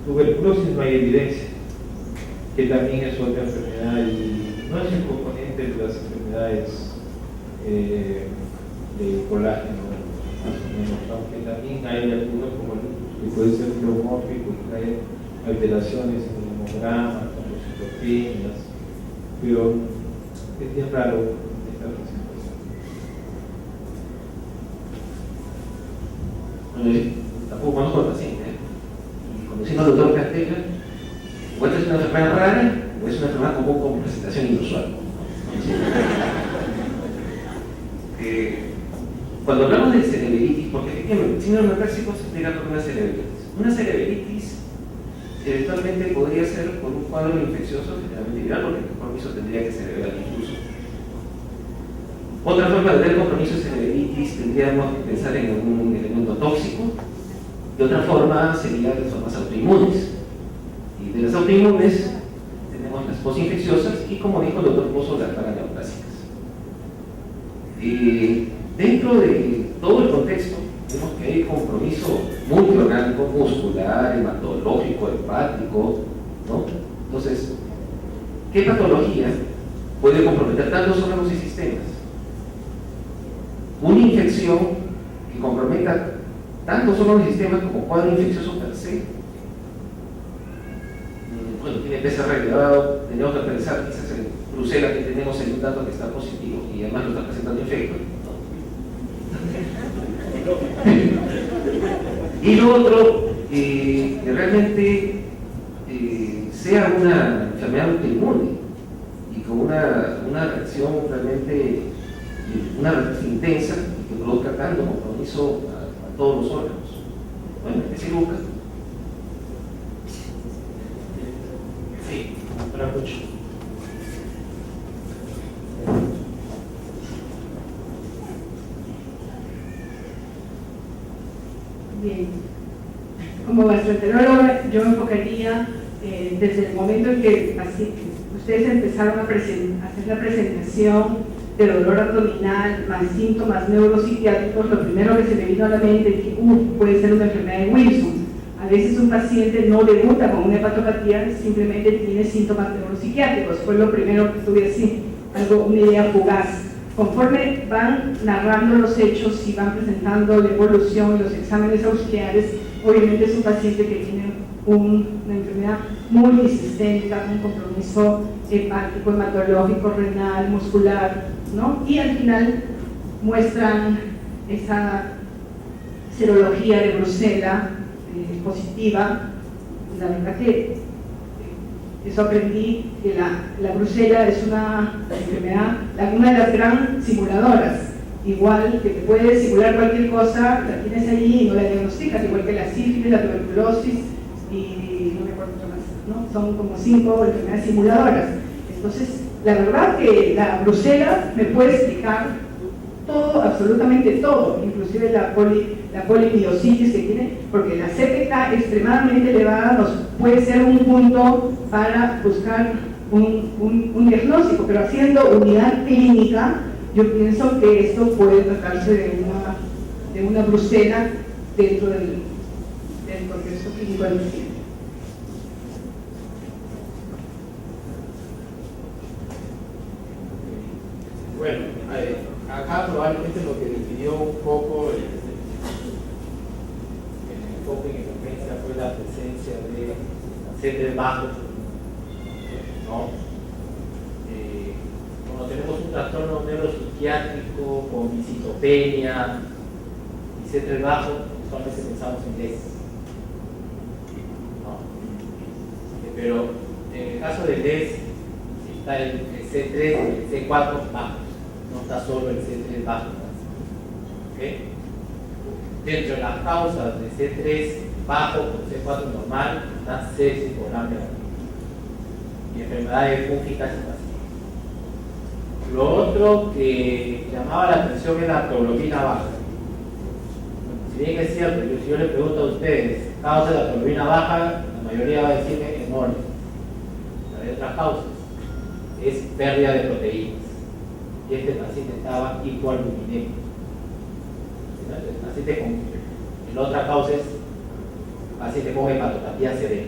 Tuberculosis no hay evidencia, que también es otra enfermedad y no es el componente de las enfermedades de colágeno, más o menos, aunque también hay algunos como el lupus que puede ser pleomórfico y trae alteraciones en el hemograma, trombocitopenias, pero es bien raro esta presentación. Tampoco conozco al paciente, y conociendo al doctor Castella, o esta es una enfermedad rara o es una enfermedad común con presentación inusual. Cuando hablamos de cerebritis, porque efectivamente, síndrome clásico se explica por una cerebritis. Una cerebritis eventualmente podría ser por un cuadro infeccioso, generalmente viral, porque el compromiso tendría que ser cerebral incluso. Otra forma de ver el compromiso de cerebritis tendríamos que pensar en algún elemento tóxico, y otra forma sería las formas autoinmunes. Y de las autoinmunes tenemos las posinfecciosas y, como dijo el doctor Pozo, las paraneoplásicas. Dentro de todo el contexto, vemos que hay compromiso multiorgánico, muscular, hematológico, hepático, ¿no? Entonces, ¿qué patología puede comprometer tantos órganos y sistemas? Una infección que comprometa tantos órganos y sistemas como cuadro infeccioso per se. bueno, tiene PCR elevado, tenemos que pensar quizás en Bruselas, que tenemos en un dato que está positivo y además no está presentando efecto, ¿no? Y lo otro, que realmente sea una enfermedad autoinmune y con una reacción realmente, una reacción intensa y que produzca tanto compromiso a todos los órganos. Bueno, ese Lucas. Sí, para mucho. Bien. Como gastroenteróloga, yo me enfocaría desde el momento en que ustedes empezaron a hacer la presentación de dolor abdominal más síntomas neuropsiquiátricos, lo primero que se me vino a la mente es que puede ser una enfermedad de Wilson. A veces un paciente no debuta con una hepatopatía, simplemente tiene síntomas neuropsiquiátricos. Fue lo primero que tuve así, una idea fugaz. Conforme van narrando los hechos y van presentando la evolución, los exámenes auxiliares, obviamente es un paciente que tiene una enfermedad multisistémica, un compromiso hepático, hematológico, renal, muscular, ¿no? Y al final muestran esa serología de Bruselas positiva. La verdad que eso aprendí, que la Bruselas es una enfermedad, una de las grandes simuladoras, igual que te puede simular cualquier cosa, la tienes ahí y no la diagnosticas, igual que la sífilis, la tuberculosis y no me acuerdo qué más, ¿no? Son como 5 enfermedades simuladoras. Entonces, la verdad que la Bruselas me puede explicar todo, absolutamente todo, inclusive la polimiositis que tiene, porque la CPK extremadamente elevada nos puede ser un punto para buscar un diagnóstico, pero haciendo unidad clínica, yo pienso que esto puede tratarse de una Bruselas dentro del contexto clínico del paciente. Bueno, acá probablemente lo que definió un poco el enfoque en emergencia fue la presencia de CT bajos, ¿no? Cuando tenemos un trastorno neuropsiquiátrico con visitopenia y CT bajo, solamente pensamos en DES, ¿no? Pero en el caso de DES está el C3 y el C4 bajo. No está solo el C3 bajo. ¿Okay? Dentro de las causas de C3 bajo con C4 normal están sepsis por hambre y enfermedades fúngicas y pasivas. Lo otro que llamaba la atención es la hemoglobina baja. Si bien es cierto, si yo le pregunto a ustedes causa de la hemoglobina baja, la mayoría va a decirme enorme. Pero hay otras causas. Es pérdida de proteínas. Y este paciente estaba hipoalbuminémico. El paciente con la otra causa es paciente con hepatopatía severa.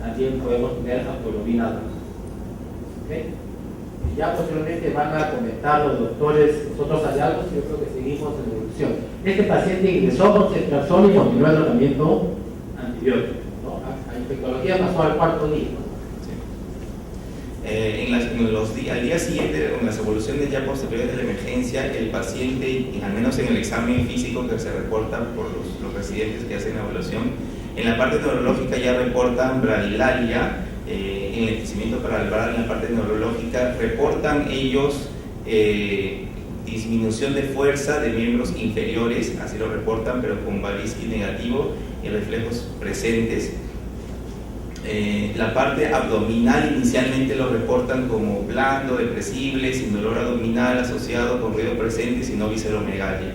También podemos tener hemoglobina baja. ¿Okay? Y ya posteriormente van a comentar los doctores los otros hallazgos y yo creo que seguimos en la evolución. Este paciente ingresó con ceftriaxona y continuó el tratamiento antibiótico, ¿no? La infectología pasó al 4º día. Al día siguiente, con las evoluciones ya posteriores de la emergencia, el paciente, al menos en el examen físico que se reporta por los residentes que hacen la evaluación, en la parte neurológica ya reportan bradilalia, enlentecimiento cerebral en la parte neurológica, reportan ellos disminución de fuerza de miembros inferiores, así lo reportan, pero con Babinski negativo y reflejos presentes. La parte abdominal inicialmente lo reportan como blando, depresible, sin dolor abdominal asociado con ruido presente, sino visceromegalia,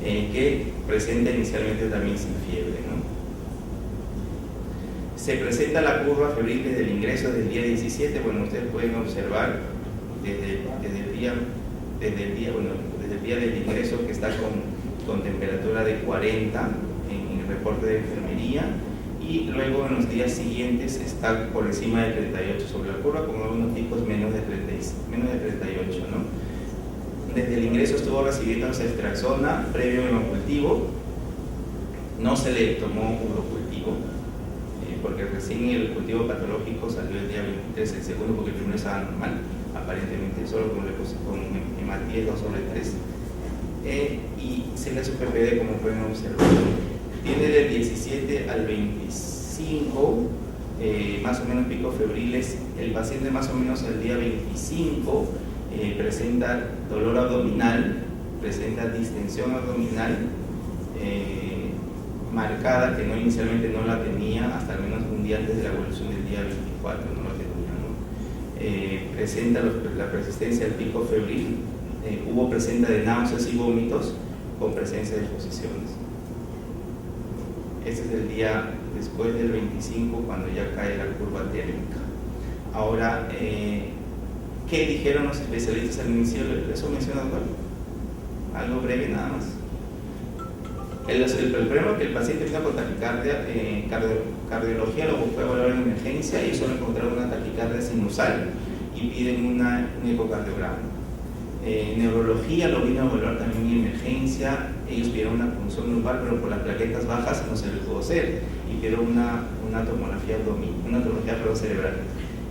que presenta inicialmente también sin fiebre, ¿no? Se presenta la curva febril desde el ingreso del día 17. Bueno, ustedes pueden observar desde el día del ingreso que está con temperatura de 40 en el reporte de enfermería, y luego en los días siguientes está por encima de 38 sobre la curva, con algunos picos menos de 38, ¿no? Desde el ingreso estuvo recibiendo ceftriaxona previo hemocultivo, no se le tomó urocultivo, porque recién el cultivo patológico salió el día 23, el segundo porque el primero estaba normal, aparentemente, solo con hematía 2/3. Y se le hace PPD, como pueden observar. Tiene del 17 al 25, más o menos picos febriles. El paciente más o menos el día 25 presenta dolor abdominal, presenta distensión abdominal marcada, que inicialmente no la tenía hasta al menos un día antes de la evolución del día 24, no la tenía, ¿no? Presenta la persistencia del pico febril, hubo presencia de náuseas y vómitos con presencia de exposiciones. Este es el día después del 25, cuando ya cae la curva térmica. Ahora, ¿qué dijeron los especialistas al inicio? ¿Eso menciona, doctor? Algo breve nada más. El problema es que el paciente vino con taquicardia, cardiología lo fue a evaluar en emergencia y solo encontraron una taquicardia sinusal y piden un ecocardiograma. Neurología lo vino a evaluar también en emergencia, ellos pidieron una punción lumbar, pero por las plaquetas bajas no se les pudo hacer y pidieron una tomografía cerebral.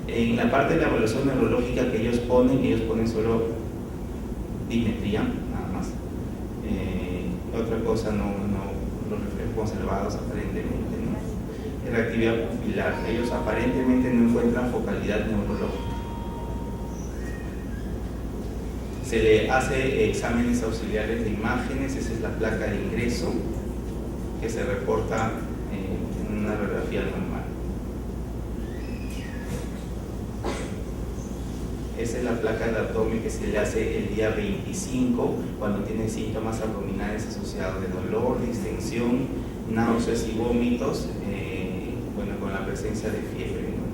En la parte de la evaluación neurológica que ellos ponen solo dimetría, nada más. Otra cosa, los reflejos conservados aparentemente, ¿no? Reactividad pupilar, ellos aparentemente no encuentran focalidad neurológica. Se le hace exámenes auxiliares de imágenes, esa es la placa de ingreso que se reporta en una radiografía normal. Esa es la placa de abdomen que se le hace el día 25 cuando tiene síntomas abdominales asociados de dolor, distensión, náuseas y vómitos, con la presencia de fiebre, ¿no?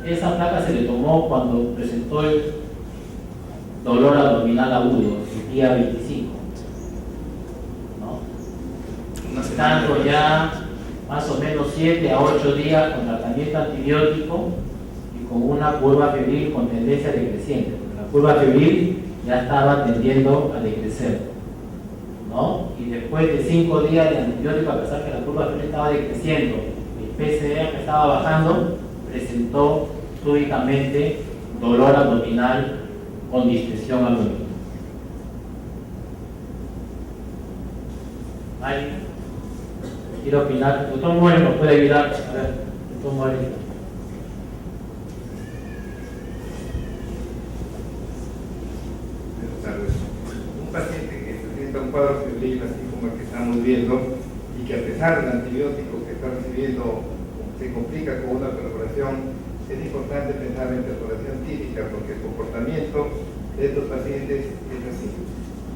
Esa placa se le tomó cuando presentó el dolor abdominal agudo, el día 25, ¿no? Estando ya más o menos 7 a 8 días con tratamiento antibiótico y con una curva febril con tendencia decreciente. La curva febril ya estaba tendiendo a decrecer, ¿no? Y después de 5 días de antibiótico, a pesar que la curva febril estaba decreciendo, el PCR que estaba bajando, presentó súbitamente dolor abdominal con distensión abdominal. ¿Alguien quiere opinar? El doctor Moreno nos puede ayudar. A ver, doctor Moreno. Buenas tardes. Un paciente que presenta un cuadro febril, así como el que estamos viendo, y que a pesar del antibiótico que está recibiendo se complica con una perforación, es importante pensar en perforación típica porque el comportamiento de estos pacientes es así.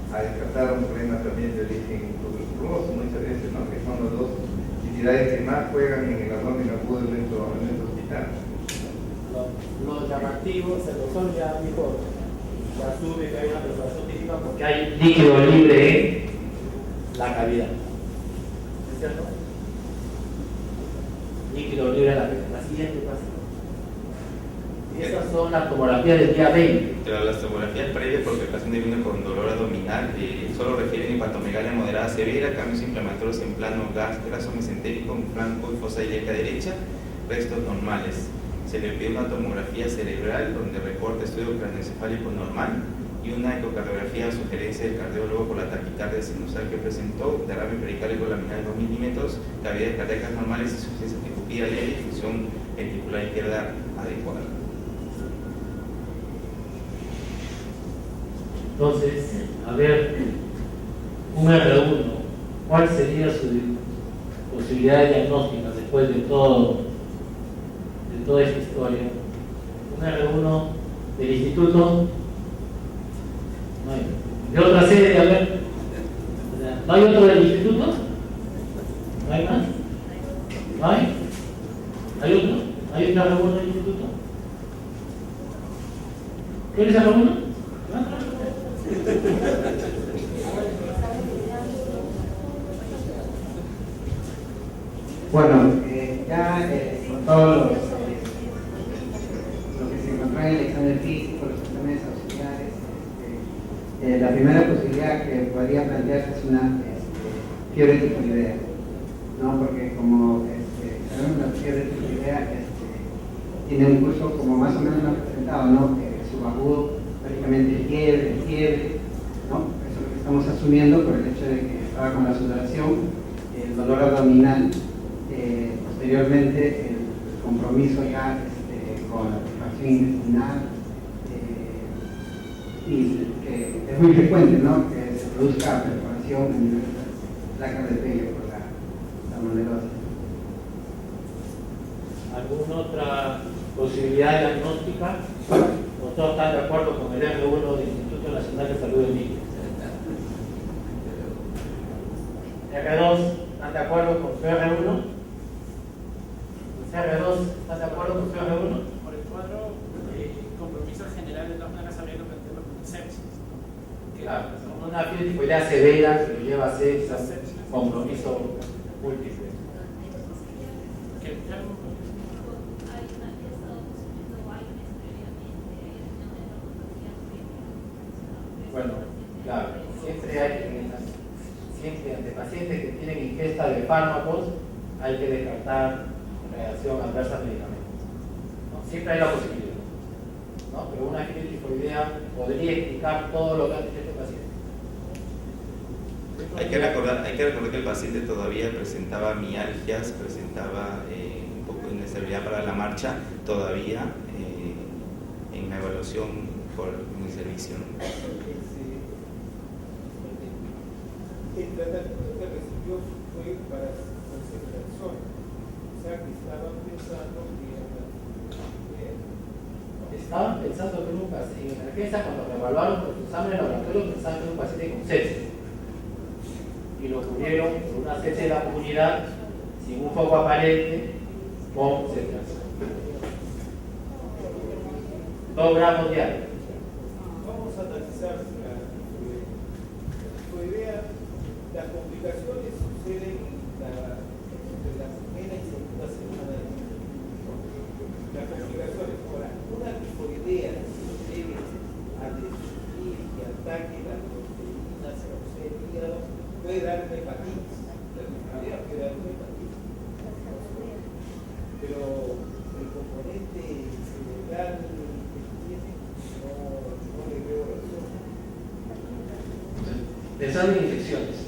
A descartar un problema también de origen tuberculoso, muchas veces, ¿no? Que son las dos entidades que más juegan en el abdomen agudo en nuestro hospital. Lo llamativo, el doctor ya dijo, ya asume que hay una perforación típica porque hay líquido libre en la cavidad. ¿Es cierto? Líquido libre en la siguiente fase. Y esas son las tomografías del día 20. Pero las tomografías previas, porque el paciente viene con dolor abdominal, solo refieren hepatomegalia moderada severa, cambios inflamatorios en plano graso mesentérico, en flanco y fosa ilíaca derecha, restos normales. Se le pide una tomografía cerebral donde reporta estudio craneoencefálico normal y una ecocardiografía a sugerencia del cardiólogo por la taquicardia sinusal que presentó, derrame pericárdico laminar de 2 milímetros, cavidades cardíacas normales, insuficiencia epicupida diaria y función ventricular izquierda adecuada. Entonces, a ver, un R1, ¿cuál sería su posibilidad de diagnóstica después de toda esta historia? Un R1 del instituto, no hay. De otra sede, a ver, ¿no hay otro del instituto? ¿No hay más? ¿No hay? ¿Hay otro? ¿Hay otro R1 del instituto? ¿Quieres R1? Bueno, con todo lo que se encontró en el examen físico, los exámenes auxiliares, la primera posibilidad que podría plantearse es una fiebre tifoidea, ¿no? Porque como sabemos, la fiebre tifoidea tiene un curso como más o menos lo presentado, ¿no? Subagudo, prácticamente fiebre, ¿no? Eso es lo que estamos asumiendo por el hecho de que estaba con la sudoración, el dolor abdominal, posteriormente el compromiso ya con la perforación intestinal, y que es muy frecuente, ¿no? Que se produzca perforación en las placas de pello por la salmonelosis. ¿Alguna otra posibilidad diagnóstica? ¿O todos están de acuerdo con el R1 del Instituto Nacional de Salud del Niño? R2, ¿están de acuerdo con su R1? R2, ¿están de acuerdo con su R1? Por el cuadro, compromiso general de todas maneras habría que plantearlo con sepsis. Claro, una fiebre tifoidea severa que lo lleva a sepsis, compromiso múltiple. Bueno, claro, siempre ante pacientes que tienen ingesta de fármacos hay que descartar reacción adversa a medicamentos, ¿no? Siempre hay la posibilidad, ¿no? Pero una fiebre tifoidea podría explicar todo lo que ha dicho este paciente. Hay que recordar que el paciente todavía presentaba mialgias, presentaba un poco de inestabilidad para la marcha, todavía en la evaluación por mi servicio, ¿no? El tratamiento que recibió fue para concentración, o sea que estaban pensando que Estaban pensando que en emergencia, cuando me evaluaron por su examen de laboratorio, pensaban que era un paciente con sepsis. Y lo cubrieron por una sepsis de la comunidad sin un foco aparente con sepsis. 2 gramos diarios. vamos a analizar la tifoidea. Las complicaciones suceden entre la primera y segunda semana de vida. Las complicaciones, ahora, una tifoidea debe a destruir y ataque las proteínas, el hígado, puede dar una hepatitis. La tifoidea puede dar una hepatitis. Pero el componente cerebral que tiene no le veo razón. Pensando en infecciones,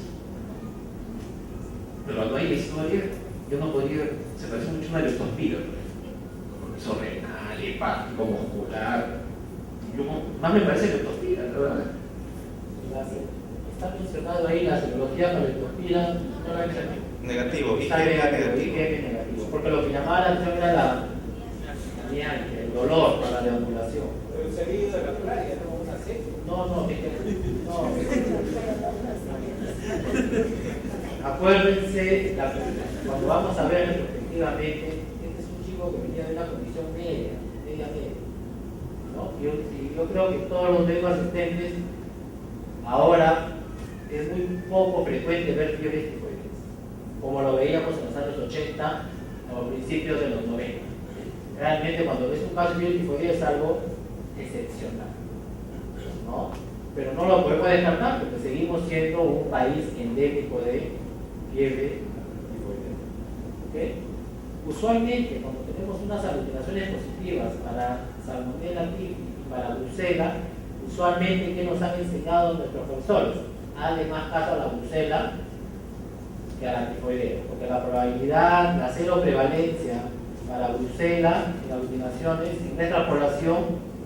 pero cuando hay historia, yo no podría, se parece mucho a una leptospira, compromiso renal, hepático, muscular, más me parece leptospira, la verdad. Está mencionado ahí la serología para leptospira, no la negativo, IgM negativo, porque lo que llamaba la atención era el dolor para la deambulación. Pero se había ido a la playa, no una sepsis. No. Acuérdense, cuando vamos a ver retrospectivamente, este es un chico que venía de una condición media, ¿no? Yo creo que todos los médicos asistentes ahora es muy poco frecuente ver fiebres tifoideas, como lo veíamos en los años 80 o principios de los 90. Realmente cuando ves un caso de fiebre tifoidea es algo excepcional, ¿no? Pero no lo podemos descartar porque seguimos siendo un país endémico de fiebre tifoidea. ¿Okay? Usualmente cuando tenemos unas aglutinaciones positivas para Salmonella typhi y para Brucella, usualmente ¿qué nos han enseñado nuestros profesores? Hazle más caso a la Brucella que a la tifoidea, porque la probabilidad, la cero prevalencia para Brucella en aglutinaciones en nuestra población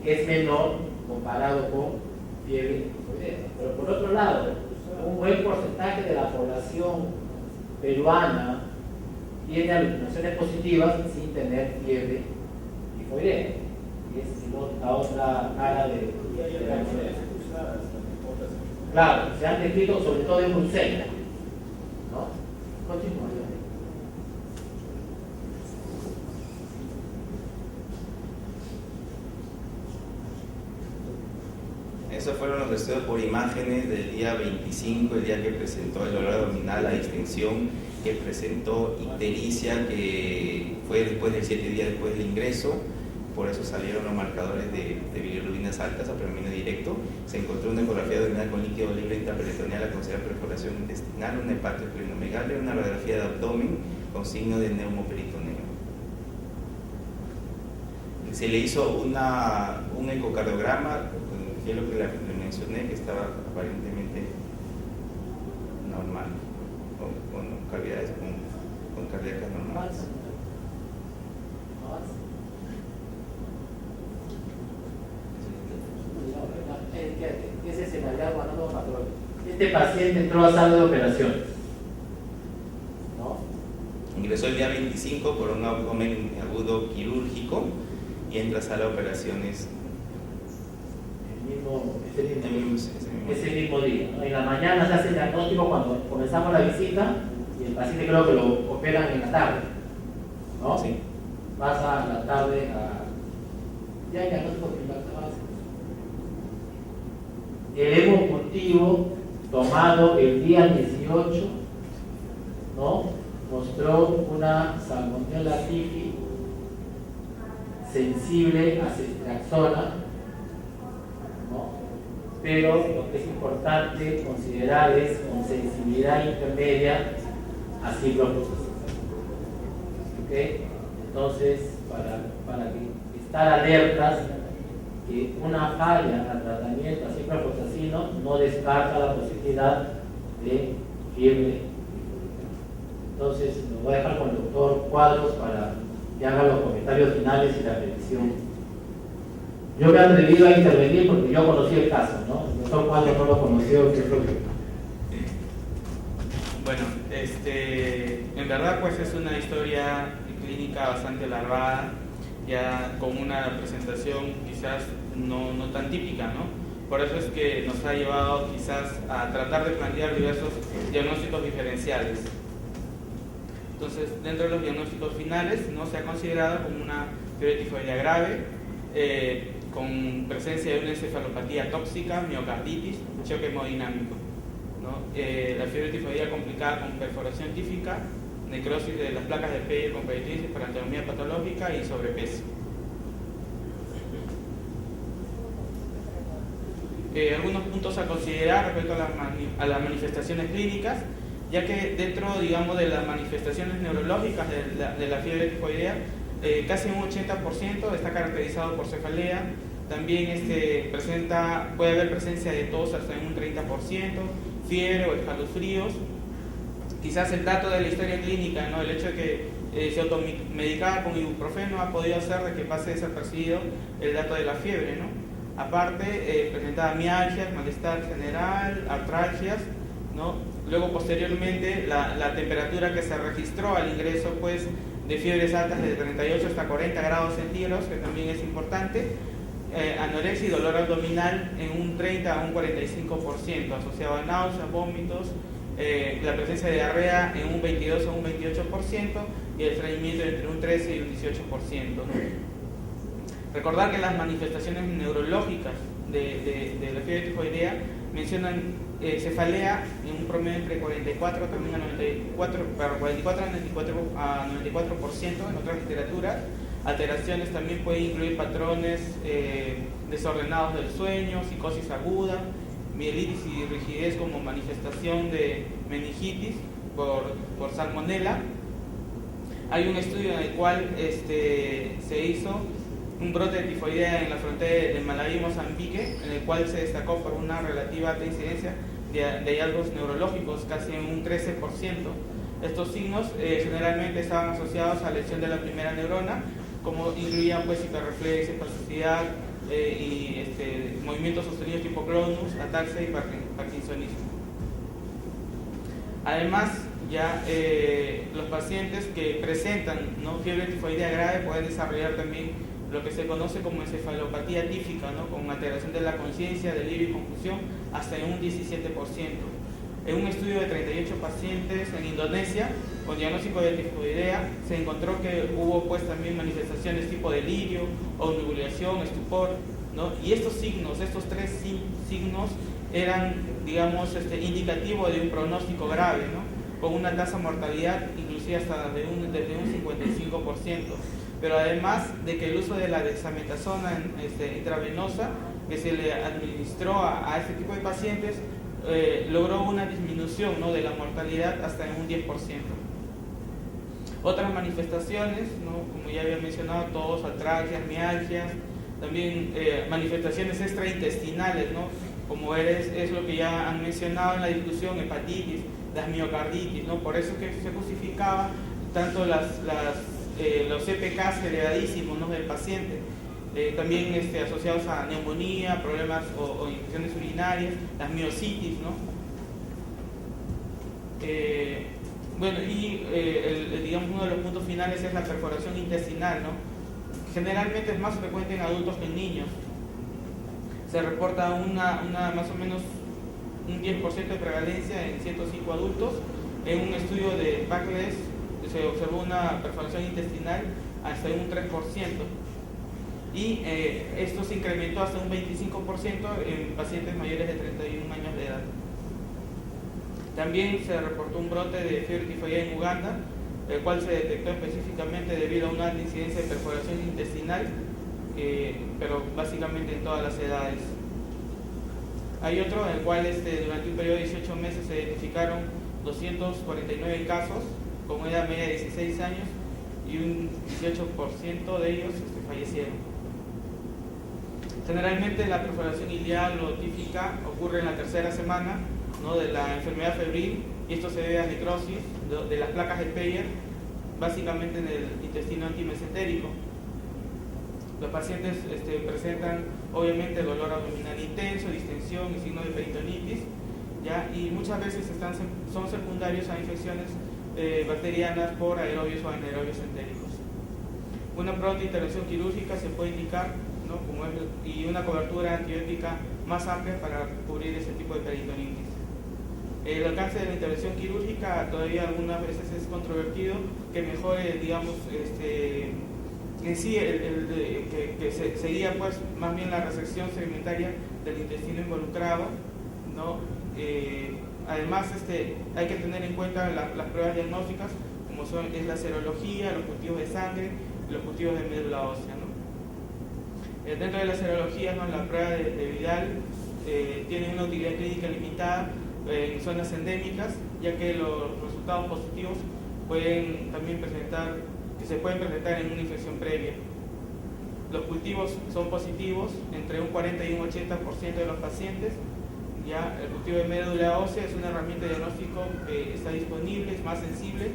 es menor comparado con fiebre tifoidea. Pero por otro lado, un buen porcentaje de la población peruana tiene aglutinaciones positivas sin tener fiebre tifoidea. Y es la otra cara de la moneda. Claro, se han descrito sobre todo en Bruselas, ¿no? Continúa. Esos fueron los estudios por imágenes del día 25, el día que presentó el dolor abdominal, la distensión que presentó ictericia, que fue después de 7 días después del ingreso. Por eso salieron los marcadores de bilirrubinas altas a predominio directo. Se encontró una ecografía abdominal con líquido libre intraperitoneal a considerar perforación intestinal, una hepatosplenomegalia, una radiografía de abdomen con signo de neumoperitoneo. Se le hizo un ecocardiograma, que es lo que le mencioné, que estaba aparentemente normal, con cavidades con cardíacas normales. Ese es el hallazgo anatomo-patológico. Este paciente entró a sala de operaciones, ¿no? Ingresó el día 25 por un abdomen agudo quirúrgico y entra a sala de operaciones ese mismo día, ¿no? En la mañana se hace el diagnóstico cuando comenzamos la visita y el paciente creo que lo operan en la tarde, ¿no? Sí. Pasa a la tarde ya el diagnóstico primario. El hemocultivo tomado el día 18, ¿no? Mostró una Salmonella typhi sensible a ceftriaxona, ¿no? Pero lo que es importante considerar es con sensibilidad intermedia a ciprofloxacina. ¿Okay? Entonces, para que estar alertas, que una falla al tratamiento a ciprofloxacino no descarta la posibilidad de fiebre. Entonces, lo voy a dejar con el doctor Cuadros para que haga los comentarios finales y la revisión. Yo me he atrevido a intervenir porque yo conocí el caso, ¿no? El doctor Cuadros no lo conoció, ¿qué es lo que? Bueno, en verdad pues es una historia clínica bastante alargada, ya con una presentación quizás no tan típica, ¿no? Por eso es que nos ha llevado quizás a tratar de plantear diversos diagnósticos diferenciales. Entonces, dentro de los diagnósticos finales, ¿no? Se ha considerado como una fiebre tifoidea grave, con presencia de una encefalopatía tóxica, miocarditis, choque hemodinámico, ¿no? La fiebre tifoidea complicada con perforación tífica, necrosis de las placas de Peyer con peritonitis, parantonomía patológica y sobrepeso. Algunos puntos a considerar respecto a las manifestaciones clínicas, ya que dentro, digamos, de las manifestaciones neurológicas de la fiebre tifoidea, casi un 80% está caracterizado por cefalea. También puede haber presencia de tos hasta en un 30%, fiebre o escalofríos. Quizás el dato de la historia clínica, ¿no? El hecho de que se automedicaba con ibuprofeno ha podido hacer de que pase desapercibido el dato de la fiebre, ¿no? Aparte, presentaba mialgias, malestar general, artralgias, ¿no? Luego, posteriormente, la temperatura que se registró al ingreso, pues, de fiebres altas de 38 hasta 40 grados centígrados, que también es importante. Anorexia y dolor abdominal en un 30 a un 45%, asociado a náuseas, vómitos, la presencia de diarrea en un 22 a un 28% y el estreñimiento entre un 13 y un 18%, ¿no? Recordar que las manifestaciones neurológicas de la fiebre tifoidea mencionan cefalea en un promedio entre 44 también a 94% en otras literaturas. Alteraciones también pueden incluir patrones desordenados del sueño, psicosis aguda, mielitis y rigidez como manifestación de meningitis por salmonela. Hay un estudio en el cual se hizo un brote de tifoidea en la frontera de Malawi y Mozambique, en el cual se destacó por una relativa alta incidencia de hallazgos neurológicos, casi en un 13%. Estos signos generalmente estaban asociados a lesión de la primera neurona, como incluían pues hiperreflexia, espasticidad y movimientos sostenidos tipo clonus, ataxia y parkinsonismo. Además, ya los pacientes que presentan, ¿no?, fiebre tifoidea grave pueden desarrollar también lo que se conoce como encefalopatía tífica, ¿no?, con alteración de la conciencia, delirio y confusión hasta en un 17%. En un estudio de 38 pacientes en Indonesia con diagnóstico de tifoidea se encontró que hubo pues también manifestaciones tipo delirio, omnibulación, estupor, ¿no? Y estos tres signos eran, digamos, indicativos de un pronóstico grave, ¿no? con una tasa de mortalidad inclusive hasta desde un 55%. Pero además de que el uso de la dexametasona intravenosa que se le administró a este tipo de pacientes logró una disminución, ¿no?, de la mortalidad hasta en un 10%. Otras manifestaciones, ¿no?, como ya había mencionado, tos, atralgias, mialgias, también manifestaciones extraintestinales, ¿no?, como es lo que ya han mencionado en la discusión, hepatitis, las miocarditis, ¿no? Por eso que se justificaba tanto los CPKs elevadísimos, ¿no?, del paciente, también asociados a neumonía, problemas o infecciones urinarias, las miositis, ¿no? Bueno, y digamos uno de los puntos finales es la perforación intestinal, ¿no? Generalmente es más frecuente en adultos que en niños. Se reporta más o menos un 10% de prevalencia en 105 adultos. En un estudio de Backless se observó una perforación intestinal hasta un 3%. Y esto se incrementó hasta un 25% en pacientes mayores de 31 años de edad. También se reportó un brote de fiebre tifoidea en Uganda, el cual se detectó específicamente debido a una alta incidencia de perforación intestinal, pero básicamente en todas las edades. Hay otro en el cual durante un periodo de 18 meses se identificaron 249 casos con una edad media de 16 años y un 18% de ellos fallecieron. Generalmente la perforación ileal o típica ocurre en la tercera semana, ¿no?, de la enfermedad febril, y esto se debe a necrosis de las placas de Peyer, básicamente en el intestino antimesentérico. Los pacientes presentan obviamente dolor abdominal intenso, distensión y signos de peritonitis, ¿ya? Y muchas veces son secundarios a infecciones bacterianas por aerobios o anaerobios entéricos. Una pronta intervención quirúrgica se puede indicar, ¿no?, y una cobertura antibiótica más amplia para cubrir ese tipo de peritonitis. El alcance de la intervención quirúrgica todavía algunas veces es controvertido, que mejore, digamos, en sí que sería pues más bien la resección segmentaria del intestino involucrado, ¿no? Además hay que tener en cuenta las pruebas diagnósticas, como es la serología, los cultivos de sangre, los cultivos de médula ósea, ¿no? Dentro de la serología, ¿no?, la prueba de Vidal tiene una utilidad clínica limitada en zonas endémicas, ya que los resultados positivos se pueden presentar en una infección previa. Los cultivos son positivos entre un 40 y un 80% de los pacientes. Ya el cultivo de médula ósea es una herramienta de diagnóstico que está disponible, es más sensible,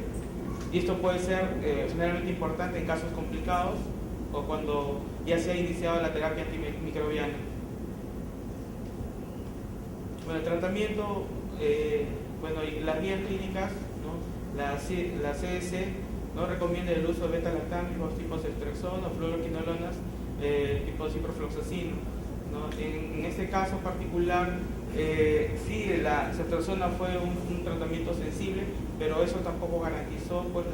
y esto puede ser generalmente importante en casos complicados o cuando ya se ha iniciado la terapia antimicrobiana. Bueno, el tratamiento, y las guías clínicas, ¿no?, la CDC no recomienda el uso de beta-lactámicos tipo ceftriaxona o fluoroquinolonas tipo ciprofloxacino, ¿no? En este caso particular, sí, la ceftriaxona fue un tratamiento sensible, pero eso tampoco garantizó pues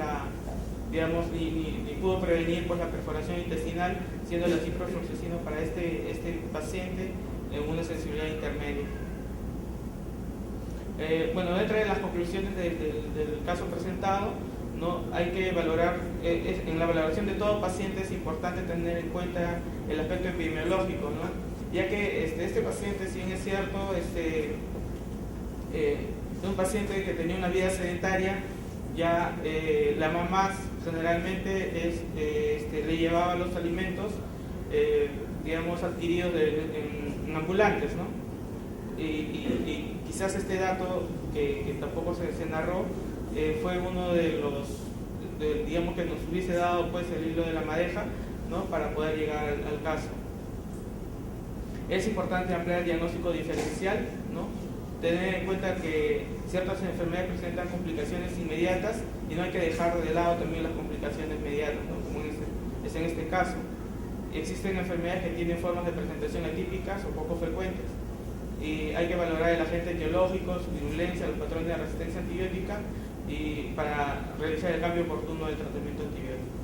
ni pudo prevenir pues la perforación intestinal, siendo la ciprofloxacino para este paciente en una sensibilidad intermedia. Dentro de las conclusiones del caso presentado, ¿no?, hay que valorar, en la valoración de todo paciente es importante tener en cuenta el aspecto epidemiológico, ¿no?, ya que este paciente, si bien es cierto, es un paciente que tenía una vida sedentaria, ya la mamá generalmente le llevaba los alimentos, digamos, adquiridos en ambulantes, ¿no? Y quizás este dato que tampoco se narró fue uno de los, digamos, que nos hubiese dado pues el hilo de la madeja, ¿no?, para poder llegar al caso. Es importante ampliar el diagnóstico diferencial, ¿no?, tener en cuenta que ciertas enfermedades presentan complicaciones inmediatas y no hay que dejar de lado también las complicaciones mediatas, ¿no?, como es en este caso. Existen enfermedades que tienen formas de presentación atípicas o poco frecuentes, y hay que valorar el agente etiológico, su virulencia, los patrones de resistencia antibiótica, y para realizar el cambio oportuno del tratamiento antibiótico.